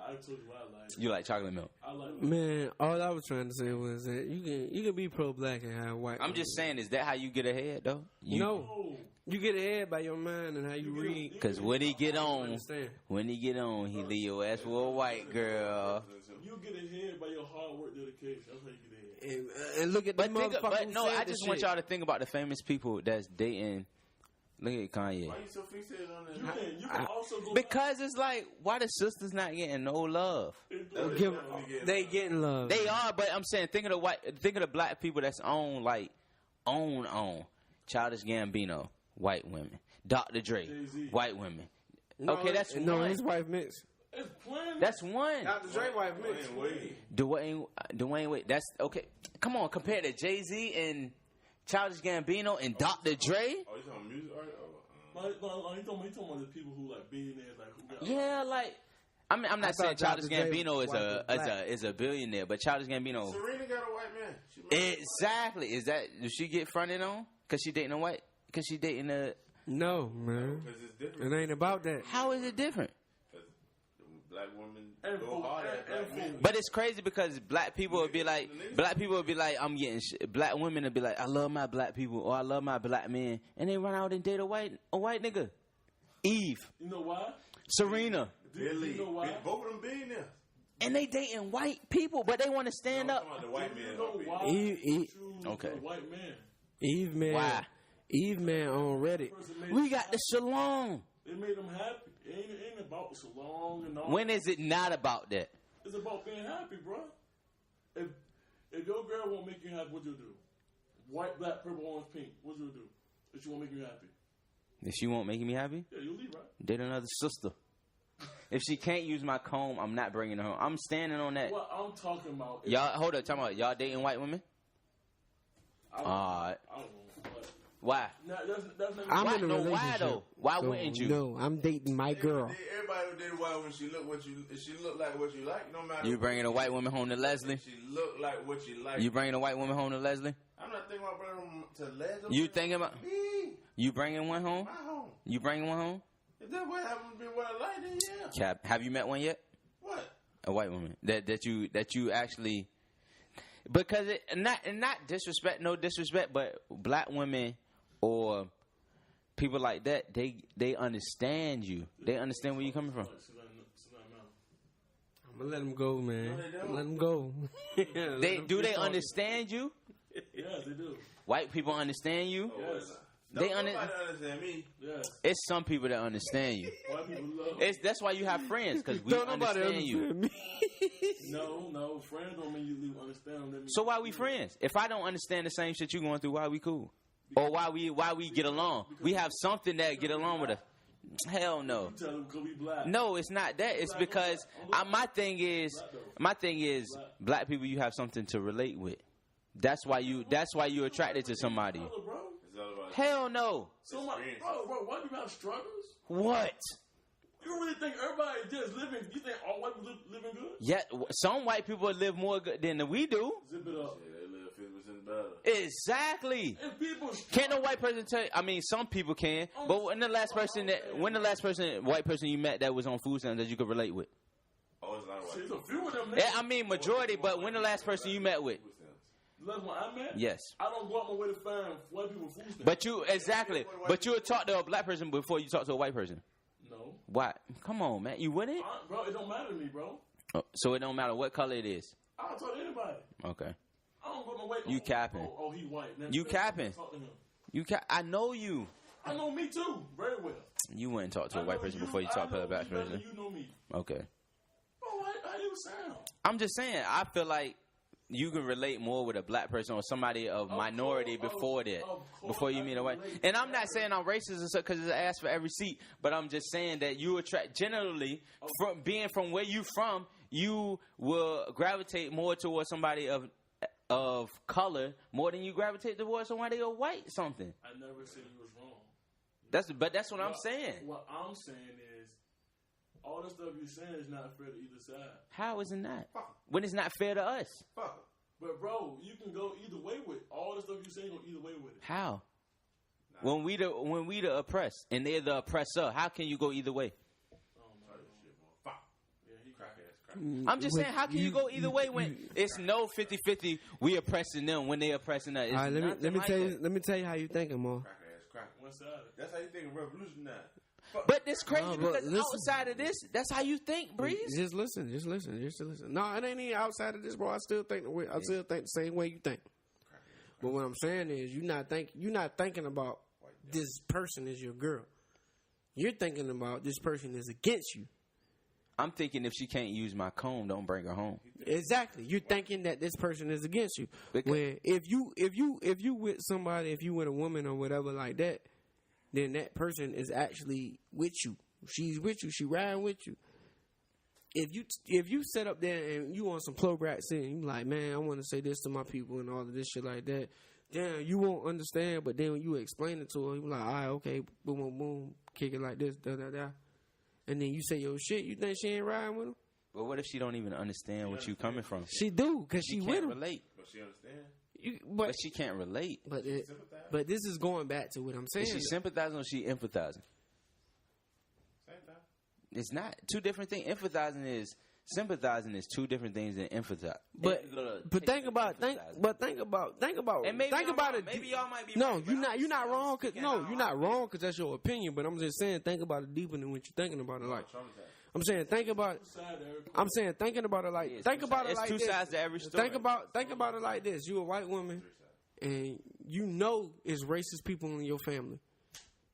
Speaker 2: I told you I like.
Speaker 3: You like chocolate milk?
Speaker 2: I like.
Speaker 1: Man, all I was trying to say was that you can be pro-black and have white.
Speaker 3: I'm just saying, is that how you get ahead though?
Speaker 1: No. You get ahead by your mind and how you read.
Speaker 3: Because when he get on, he leave your ass for a white girl.
Speaker 2: You get ahead by your hard work, dedication. That's how you get ahead.
Speaker 1: And look at the motherfucker.
Speaker 3: But no, I just want y'all to think about the famous people that's dating. Look at Kanye.
Speaker 4: Why you so fixated on that?
Speaker 2: You can also go
Speaker 3: because it's like, why the sisters not getting no love?
Speaker 1: They getting love.
Speaker 3: They are, but I'm saying, think of the black people that's on Childish Gambino, white women. Dr. Dre,
Speaker 2: Jay-Z.
Speaker 3: white women.
Speaker 1: No,
Speaker 3: okay, that's one.
Speaker 1: No, his wife mixed.
Speaker 2: It's plenty.
Speaker 3: That's one.
Speaker 1: Dr. Dre wife mixed.
Speaker 3: Dwayne Wade. That's okay. Come on, compare to Jay-Z and Childish Gambino and Dr. Dre.
Speaker 4: Oh, you talking music art?
Speaker 2: No, he talking about the people who like billionaires, like who got.
Speaker 3: Yeah, like I'm not saying Childish Gambino is a billionaire, but Childish Gambino.
Speaker 4: Serena got a white man.
Speaker 3: Exactly. Is that does she get fronted on? Cause she dating a white? Cause she dating a?
Speaker 1: No, man.
Speaker 4: Because it's different.
Speaker 1: It ain't about that.
Speaker 3: How is it different?
Speaker 4: Black women go hard at black men.
Speaker 3: But it's crazy because black people would be like, I'm getting shit. Black women would be like, I love my black people or I love my black men, and they run out and date a white nigga. Eve.
Speaker 2: You know why?
Speaker 3: Serena.
Speaker 4: Billy.
Speaker 2: You know why?
Speaker 4: Both of them being there.
Speaker 3: And they dating white people, but they want to stand up.
Speaker 4: The white man.
Speaker 2: You know why?
Speaker 3: Okay.
Speaker 2: The white man.
Speaker 1: Eve man.
Speaker 3: Why?
Speaker 1: Eve man on Reddit.
Speaker 3: We got the shalom.
Speaker 2: It made them happy. It ain't about so long and all.
Speaker 3: When is it not about that?
Speaker 2: It's about being happy, bro. If your girl won't make you happy, what you do? White, black, purple, orange, pink. What you do? If she won't make you happy.
Speaker 3: If she won't make me happy,
Speaker 2: yeah, you'll leave, right?
Speaker 3: Date another sister. If she can't use my comb, I'm not bringing her home. I'm standing on that.
Speaker 2: What I'm talking about.
Speaker 3: Y'all, hold up, talking about y'all dating white women?
Speaker 2: I don't know.
Speaker 3: Why?
Speaker 2: No, that's not
Speaker 1: I'm in a relationship.
Speaker 3: Why though? Why
Speaker 1: so,
Speaker 3: wouldn't you?
Speaker 1: No, I'm dating my girl.
Speaker 4: Everybody who dated white woman, she look like what you like. No matter.
Speaker 3: You bringing a white woman home to Leslie?
Speaker 4: She look like what you like.
Speaker 3: You bringing a white woman home to Leslie?
Speaker 4: I'm not thinking about bringing to Leslie.
Speaker 3: You thinking about
Speaker 4: me?
Speaker 3: You bringing one home?
Speaker 4: My home.
Speaker 3: You bringing one home?
Speaker 4: If that would happen to be what I like, then yeah.
Speaker 3: Cap, have you met one yet?
Speaker 4: What?
Speaker 3: A white woman that you actually, because it not disrespect, no disrespect, but black women or people like that, they understand you. They understand where you coming from.
Speaker 1: I'm gonna let them go, man.
Speaker 4: No, they don't.
Speaker 1: Let them go.
Speaker 3: They understand you?
Speaker 2: Yes, they do.
Speaker 3: White people understand you.
Speaker 2: Yes.
Speaker 3: They
Speaker 4: Nobody understand me.
Speaker 2: Yes.
Speaker 3: It's some people that understand you.
Speaker 2: White people love.
Speaker 3: That's why you have friends, because we
Speaker 1: Don't nobody
Speaker 3: understand you.
Speaker 1: me.
Speaker 2: No, friends don't mean you understand them.
Speaker 3: So why we friends? If I don't understand the same shit you going through, why we cool? Or why we get along? We have something that get along with us. Hell no.
Speaker 2: You tell them because we black.
Speaker 3: No, it's not that. It's because my thing is black people. You have something to relate with. That's why you attracted to somebody.
Speaker 2: Bro.
Speaker 3: Hell no.
Speaker 2: So bro, why do you have struggles?
Speaker 3: What?
Speaker 2: You really think everybody just living? You think all white people living good?
Speaker 3: Yeah, some white people live more good than we do.
Speaker 2: Zip it up.
Speaker 4: Yeah, they live 50% better.
Speaker 3: Exactly.
Speaker 2: And people
Speaker 3: Can't no white person tell you, I mean, some people can, but when the last white person you met that was on food stamps that you could relate with?
Speaker 4: Oh, it's not
Speaker 2: See,
Speaker 4: white.
Speaker 2: there's a few of them.
Speaker 3: Yeah, I mean majority, but when the last person you met with?
Speaker 2: The last one I met?
Speaker 3: Yes.
Speaker 2: I don't go out my way to find white people food stamps.
Speaker 3: But you would talk to a black person before you talk to a white person.
Speaker 2: No.
Speaker 3: Why? Come on, man. You wouldn't?
Speaker 2: Bro, it don't matter to me, bro.
Speaker 3: Oh, so it don't matter what color it is.
Speaker 2: I don't talk to anybody.
Speaker 3: Okay.
Speaker 2: I don't go my way.
Speaker 3: You capping.
Speaker 2: Oh, he white. Now,
Speaker 3: You capping.
Speaker 2: Talk to him.
Speaker 3: I know you.
Speaker 2: I know me too, very well.
Speaker 3: You wouldn't talk to a white person before you talk to a black person.
Speaker 2: You know me.
Speaker 3: Okay.
Speaker 2: Bro, how you sound?
Speaker 3: I'm just saying, I feel like you can relate more with a black person or somebody of minority before you meet a white. And I'm not saying I'm racist because it's asked for every seat, but I'm just saying that you attract generally from being from where you from, you will gravitate more towards somebody of color more than you gravitate towards somebody of white something.
Speaker 2: I never said you was wrong.
Speaker 3: That's what I'm saying.
Speaker 2: What I'm saying is, all the stuff you're saying is not fair to either side.
Speaker 3: How is it not? When it's not fair to us?
Speaker 2: But bro, you can go either way with all the stuff you're saying. Go either way with it.
Speaker 3: How? When we the oppressed and they're the oppressor, how can you go either way? I'm just saying, how can you go either way when it's no 50-50? We oppressing them when they oppressing us.
Speaker 1: All right, let me tell you how you thinking, Mo.
Speaker 4: That's how you think of revolution now.
Speaker 3: But it's crazy because outside of this, that's how you think, Breeze.
Speaker 1: Just listen. No, it ain't even outside of this, bro. I still think the same way you think. But what I'm saying is, you're not thinking about this person is your girl. You're thinking about this person is against you.
Speaker 3: I'm thinking if she can't use my comb, don't bring her home.
Speaker 1: Exactly. You're thinking that this person is against you. When if you with somebody, if you with a woman or whatever like that, then that person is actually with you. She's with you. She riding with you. If you set up there and you on some pro-brat and you like, man, I want to say this to my people and all of this shit like that, then you won't understand. But then when you explain it to her, you like, all right, okay, boom, boom, boom, kick it like this, da da da. And then you say your shit, you think she ain't riding with him?
Speaker 3: But what if she don't even understand what you coming from?
Speaker 1: She do, because she with him.
Speaker 3: Relate.
Speaker 4: But she understand.
Speaker 3: But she can't relate.
Speaker 1: But this is going back to what I'm saying.
Speaker 3: Is she sympathizing or she empathizing?
Speaker 4: Same time.
Speaker 3: It's not. Two different things. Sympathizing is two different things than empathize.
Speaker 1: But think about it. Maybe y'all might be. No, you're not wrong. You're not wrong because that's your opinion. But I'm just saying, think about it deeper than what you're thinking about it. Like, I'm saying, think about it. I'm saying, thinking about it like, think about it like this.
Speaker 3: It's two sides to every story.
Speaker 1: Think about it like this. You a white woman, and you know it's racist people in your family.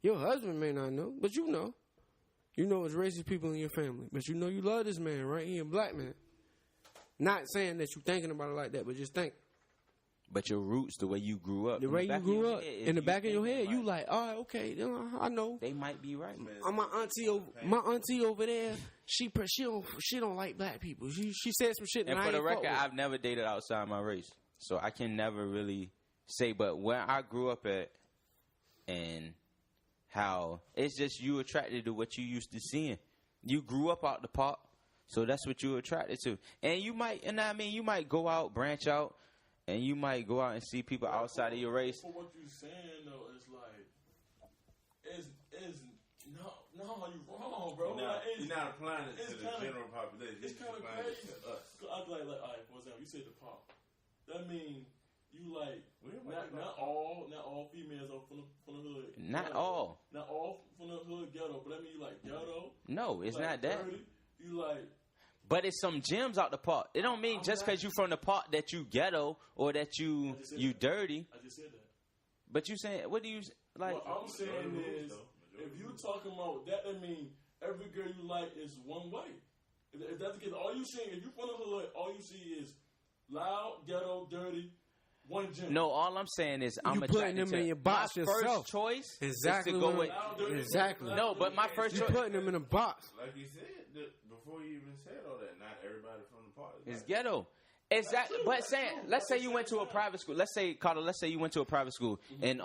Speaker 1: Your husband may not know, but you know. You know it's racist people in your family, but you know you love this man, right? He a black man. Not saying that you thinking about it like that, but just think.
Speaker 3: But your roots, the way you grew up.
Speaker 1: The way you grew up, in the back of your head, you like, all right, okay, I know.
Speaker 3: They might be right.
Speaker 1: My auntie over there, she don't like black people. She said some shit.
Speaker 3: And for the record, I've never dated outside my race, so I can never really say. But where I grew up at, and how it's just you attracted to what you used to seeing. You grew up out the park, so that's what you attracted to. And you might go out, branch out, and you might go out and see people outside of your race.
Speaker 2: For what you saying though, it's like, no, you wrong, bro.
Speaker 4: You're not applying it to the general population.
Speaker 2: It's kind of crazy to us. I like, all right, for example, you said the park. That means you like not all females are from the hood.
Speaker 3: Not all
Speaker 2: from the hood ghetto, but I mean you like ghetto.
Speaker 3: No, it's
Speaker 2: like
Speaker 3: not that.
Speaker 2: Dirty. You like.
Speaker 3: But it's some gems out the park. It don't mean just because you from the park that you ghetto or that you dirty.
Speaker 2: I just said that.
Speaker 3: But you saying, what do you like?
Speaker 2: What I'm saying is, if you talking about that, I mean every girl you like is one way. If that's the case, all you see, if you from the hood, all you see is loud, ghetto, dirty, one gym.
Speaker 3: No, all I'm saying is I'm
Speaker 1: putting them in your box
Speaker 3: my
Speaker 1: yourself.
Speaker 3: First choice
Speaker 1: exactly
Speaker 3: is to go with.
Speaker 1: Exactly.
Speaker 3: No, but my first choice.
Speaker 1: You putting them in a box.
Speaker 4: Like you said, before you even said all that, not everybody from the park
Speaker 3: It's ghetto. Exactly. But let's say you went to a private school. Let's say, Cardo, let's say you went to a private school and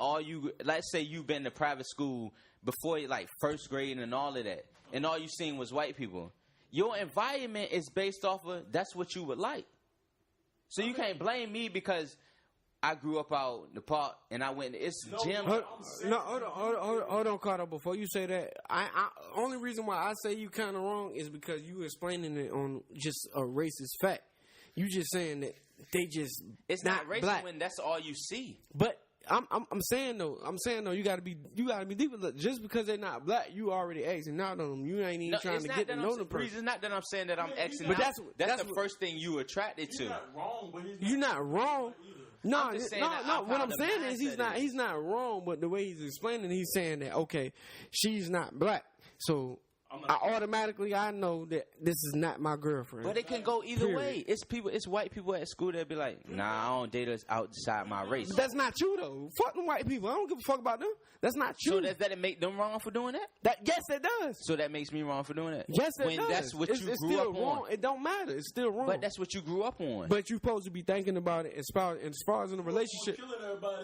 Speaker 3: let's say you've been to private school before like first grade and all of that, and all you seen was white people. Your environment is based off of that's what you would like. So you can't blame me because I grew up out in the park and I went. It's gym.
Speaker 1: Hold on, Cardo. Before you say that, I only reason why I say you kind of wrong is because you explaining it on just a racist fact. You just saying that they just
Speaker 3: it's not racist
Speaker 1: black.
Speaker 3: When that's all you see.
Speaker 1: But I'm saying though, you gotta be deeper. Just because they're not black, you already Xing out on them. You ain't even trying to get to know the person.
Speaker 3: It's not that I'm saying that I'm Xing
Speaker 1: but
Speaker 3: out. That's the
Speaker 1: what,
Speaker 3: first thing you attracted to.
Speaker 2: He's not wrong, but
Speaker 1: you're not wrong. No. What I'm saying is he's not wrong, but the way he's explaining, he's saying that okay, she's not black, so I know that this is not my girlfriend.
Speaker 3: But it can go either way. It's white people at school that be like, nah, I don't date us outside my race.
Speaker 1: But that's not true though. Fuck them white people. I don't give a fuck about them. That's not true.
Speaker 3: So does that make them wrong for doing that?
Speaker 1: Yes, it does.
Speaker 3: So that makes me wrong for doing that?
Speaker 1: Yes, it does.
Speaker 3: That's what you grew up
Speaker 1: wrong.
Speaker 3: on.
Speaker 1: It don't matter. It's still wrong.
Speaker 3: But that's what you grew up on.
Speaker 1: But you're supposed to be thinking about it as far as in a relationship.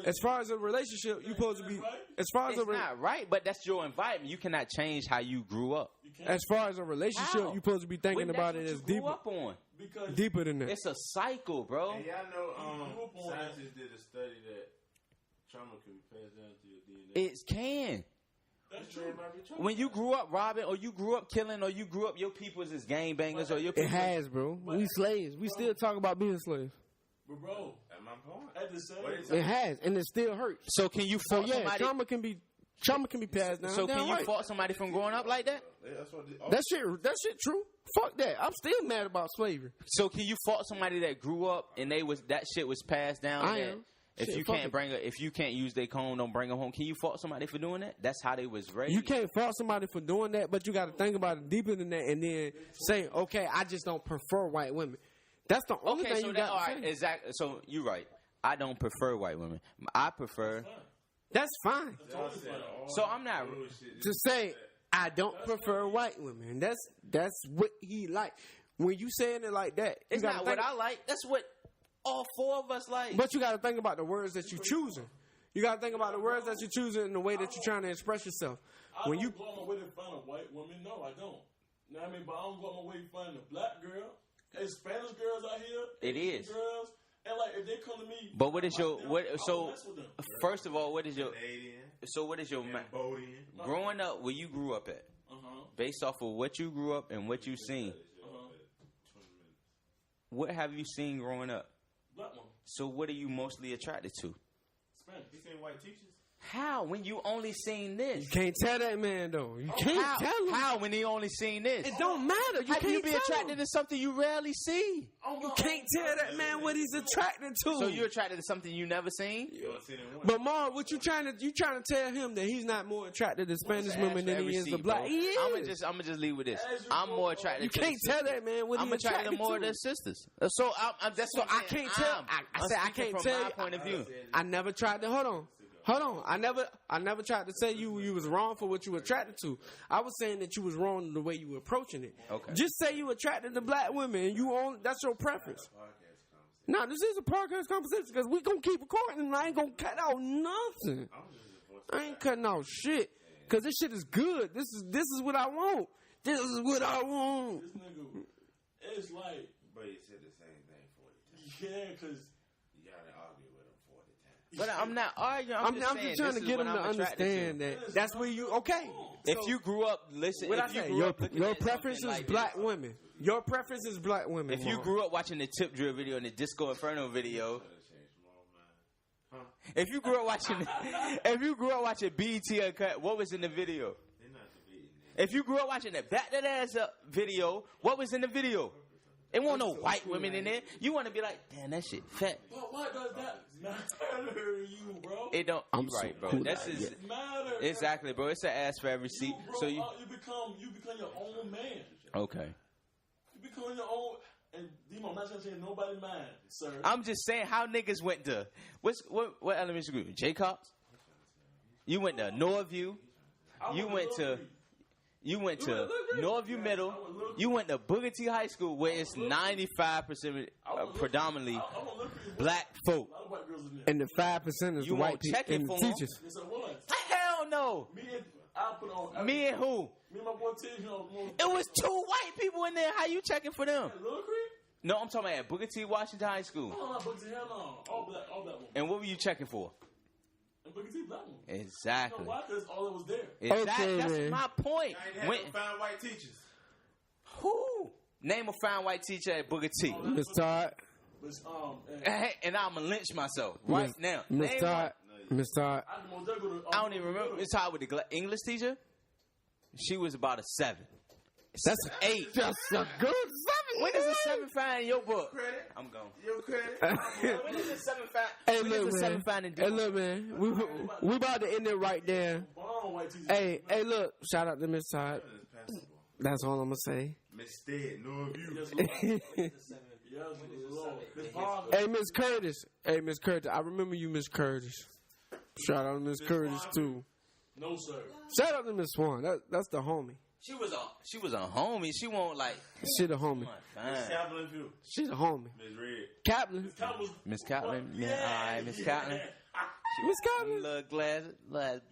Speaker 1: As far as a relationship, you're supposed to be. As far as
Speaker 3: it's not right, but that's your environment. You cannot change how you grew up.
Speaker 1: As far as a relationship, you're supposed to be thinking about it as deeper than that.
Speaker 3: It's a cycle, bro.
Speaker 4: And y'all know scientists did a study that trauma can be passed down to your DNA.
Speaker 3: It can.
Speaker 2: That's true.
Speaker 3: When you grew up robbing, or you grew up killing, or you grew up your peoples as gangbangers, or your people.
Speaker 1: It has, bro. We slaves. We still talk about being slaves.
Speaker 2: But bro,
Speaker 4: at my point,
Speaker 2: at the same
Speaker 1: it has, and it still hurts.
Speaker 3: So can you fault somebody?
Speaker 1: Trauma can be passed down.
Speaker 3: So can you fault somebody from growing up like that?
Speaker 1: That shit true. Fuck that. I'm still mad about slavery.
Speaker 3: So can you fault somebody that grew up and that shit was passed down?
Speaker 1: I am.
Speaker 3: If you can't use their comb, don't bring them home. Can you fault somebody for doing that? That's how they was raised.
Speaker 1: You can't fault somebody for doing that, but you got to think about it deeper than that, and then say, okay, I just don't prefer white women. That's the only thing you got to say.
Speaker 3: Exactly. So you're right. I don't prefer white women. I prefer.
Speaker 1: That's fine.
Speaker 3: So I'm not
Speaker 1: to say I don't prefer white women. That's what he like. When you saying it like that,
Speaker 3: it's not what I like. That's what all four of us like.
Speaker 1: But you got to think about the words that you're choosing. You got to think about the words that you're choosing and the way that you're trying to express yourself.
Speaker 2: I don't go on my way to find a white woman. No, I don't. You know what I mean? But I don't go on my way to find a black girl. There's Spanish girls out here.
Speaker 3: It is.
Speaker 2: Girls. And like if they come to me,
Speaker 3: but what is your first of all, what is your growing up where you grew up at? Based off of what you grew up and what you seen, what have you seen growing up?
Speaker 2: Black one.
Speaker 3: So what are you mostly attracted to?
Speaker 2: Spanish.
Speaker 4: You seen white teachers?
Speaker 3: How? When you only seen this?
Speaker 1: You can't tell that man though. You can't tell him.
Speaker 3: How when he only seen this?
Speaker 1: It don't matter.
Speaker 3: How can you be attracted to something you rarely see?
Speaker 1: You can't tell that man what he's attracted to.
Speaker 3: So you're attracted to something you never seen?
Speaker 1: But Marv, what you trying to tell him that he's not more attracted to Spanish women than he is to black? He is.
Speaker 3: I'm gonna just leave with this. I'm more attracted.
Speaker 1: You can't tell that man what he's attracted to.
Speaker 3: I'm attracted more to their sisters. So
Speaker 1: I can't tell. I said I can't tell.
Speaker 3: From my point of view,
Speaker 1: I never tried to. Hold on. I never tried to say you was wrong for what you were attracted to. I was saying that you was wrong in the way you were approaching it.
Speaker 3: Okay.
Speaker 1: Just say you attracted to black women and that's your preference. No, this is a podcast conversation because we gonna keep recording and I ain't gonna cut out nothing. I ain't cutting out shit because this shit is good. This is what I want. This is what I want.
Speaker 2: This nigga, it's like.
Speaker 4: But he said the same thing 40 times.
Speaker 2: Yeah, because.
Speaker 3: But I'm not arguing. I'm just
Speaker 1: trying to get him to understand that that's where you okay.
Speaker 3: If you grew up, listen.
Speaker 1: What I say, your preference is black women. Your preference is black women.
Speaker 3: If you grew up watching the Tip Drill video and the Disco Inferno video, if you grew up watching BET Uncut, what was in the video? If you grew up watching the Back That Ass Up video, what was in the video? It won't no white women in there. You want to be like, damn, that shit fat.
Speaker 2: But why does that matter to you, bro?
Speaker 3: It don't.
Speaker 1: I'm
Speaker 3: right, bro.
Speaker 1: cool
Speaker 3: That's
Speaker 2: It matter.
Speaker 3: exactly, bro. It's an ass for every seat.
Speaker 2: Bro,
Speaker 3: So you
Speaker 2: become your own man.
Speaker 3: okay?
Speaker 2: You become your own. And DeMo, I'm not trying to change nobody's mind, sir.
Speaker 3: I'm just saying how niggas went to what elementary school? Jacobs. You went to Northview. You went to Northview Middle. You went to Booker T High School, where it's 95% predominantly black folk.
Speaker 2: A lot of white girls in there.
Speaker 1: And the 5% is
Speaker 3: You
Speaker 1: the white
Speaker 3: won't
Speaker 1: people
Speaker 3: check it
Speaker 1: and the
Speaker 3: for 'em?
Speaker 1: teachers.
Speaker 2: Yes, I was.
Speaker 3: Hell no. Me and who?
Speaker 2: Me and my boy Tiz, you know.
Speaker 3: It was 2 white people in there. How you checking for them?
Speaker 2: Little Creek?
Speaker 3: No, I'm talking about at Booker T Washington High School.
Speaker 2: Oh, not Booker T, hell no. All black women.
Speaker 3: And what were you checking for?
Speaker 2: And Booker T, black women.
Speaker 3: Exactly.
Speaker 2: You know why? Because all that was there.
Speaker 3: Exactly.
Speaker 1: Okay,
Speaker 3: That's
Speaker 1: man.
Speaker 3: my point.
Speaker 4: I ain't had no fine white teachers.
Speaker 3: Who? Name a fine white teacher at Booker T.
Speaker 1: Miss Todd.
Speaker 3: And I'm gonna lynch myself right now.
Speaker 1: Miss
Speaker 3: Name
Speaker 1: Todd.
Speaker 3: one.
Speaker 1: Miss Todd.
Speaker 3: I don't even remember. It's hard with the English teacher. She was about a 7.
Speaker 1: That's
Speaker 3: 8.
Speaker 1: That's a good 7.
Speaker 3: When is a 7 find in your book?
Speaker 4: Credit.
Speaker 3: I'm gone.
Speaker 4: Your credit.
Speaker 3: When is a 7 find?
Speaker 1: Hey,
Speaker 3: When
Speaker 1: look,
Speaker 3: is a 7
Speaker 1: man.
Speaker 3: find in
Speaker 1: Hey, look, man. We about to end it right there. Hey, look. Shout out to Miss Todd. That's all I'm gonna say.
Speaker 4: Miss Stead, no view.
Speaker 1: Hey, Miss Curtis. Hey, Miss Curtis. I remember you, Miss Curtis. Shout out to Miss Curtis too.
Speaker 2: No, sir.
Speaker 1: Shout out to Miss Swan. That's the homie.
Speaker 3: She was a homie. She won't like.
Speaker 1: She the homie.
Speaker 4: Miss Kaplan, view.
Speaker 1: She the homie.
Speaker 4: Miss Red.
Speaker 1: Kaplan.
Speaker 3: Miss Catlin. Yeah, all right, Miss Catlin.
Speaker 1: Miss Kaplan.
Speaker 3: Little glass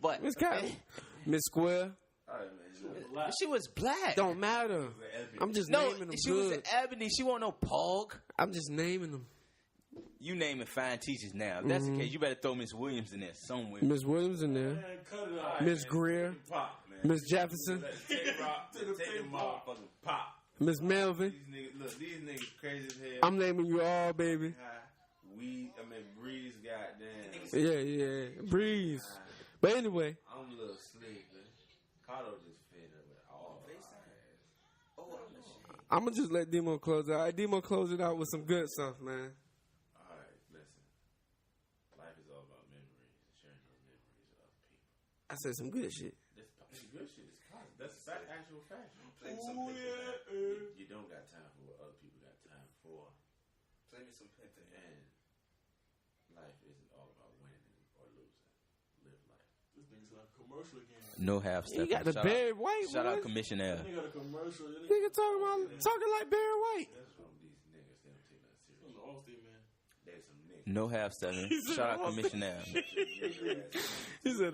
Speaker 3: butt.
Speaker 1: Miss Kaplan. Miss Square.
Speaker 4: All right, man.
Speaker 3: She was black.
Speaker 1: Don't matter. I'm just
Speaker 3: No,
Speaker 1: naming them
Speaker 3: she was
Speaker 1: good.
Speaker 3: an ebony. She won't no pog.
Speaker 1: I'm just naming them.
Speaker 3: You naming fine teachers now. If that's the case, you better throw Miss Williams in there somewhere.
Speaker 1: Miss Williams in there. Miss Greer.
Speaker 4: Pop, man.
Speaker 1: Miss Jefferson.
Speaker 4: Take the motherfucking pop.
Speaker 1: Miss Melvin.
Speaker 4: These niggas crazy as hell.
Speaker 1: I'm naming you all, baby.
Speaker 4: Breeze, goddamn.
Speaker 1: Yeah. Breeze. But anyway.
Speaker 4: I'm a little sleep, man. Cardo just fed up with all
Speaker 1: I'm going to just let DeMo close it out. DeMo close it out with some good stuff, man.
Speaker 4: All right, listen. Life is all about memories. Sharing those memories of people.
Speaker 1: I said some good shit.
Speaker 4: This good shit is constant. That's actual fact. You don't got time for what other people got time for.
Speaker 3: Play me some Pente.
Speaker 4: And life isn't all about winning or losing. Live life.
Speaker 2: This nigga's like a commercial again.
Speaker 3: No half step.
Speaker 1: You got the Barry White.
Speaker 3: Shout out
Speaker 1: boy.
Speaker 3: Commissioner.
Speaker 2: They got a commercial.
Speaker 1: Nigga talking like Barry White.
Speaker 4: That's from these niggas. They don't take that serious.
Speaker 2: The Allstate man.
Speaker 4: There's some niggas.
Speaker 3: No half stepping. Shout out Commissioner.
Speaker 1: He said,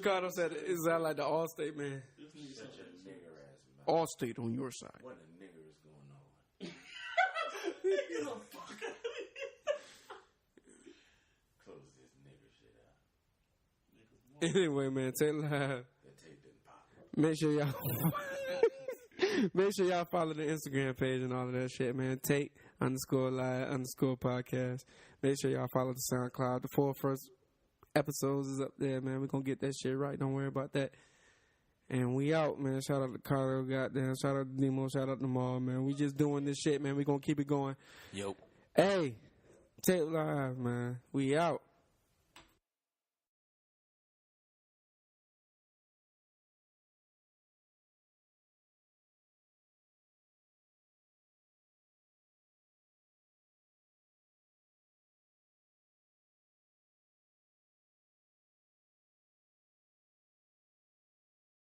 Speaker 1: Cardo said, it sound like the Allstate man.
Speaker 4: Such a nigger ass man.
Speaker 1: Allstate on your side.
Speaker 4: What a nigger is going on?
Speaker 2: Get the fuck out of here.
Speaker 4: Close this nigger shit out.
Speaker 1: Anyway, man, TapedLIVE.
Speaker 4: The tape didn't pop.
Speaker 1: Make sure y'all follow the Instagram page and all of that shit, man. Tape_live_podcast. Make sure y'all follow the SoundCloud. The 4 first episodes is up there, man. We're gonna get that shit right. Don't worry about that. And we out, man. Shout out to Cardo, goddamn. Shout out to DeMo. Shout out to Maul, man. We just doing this shit, man. We gonna keep it going.
Speaker 3: Yo.
Speaker 1: Hey, TapedLIVE, man. We out.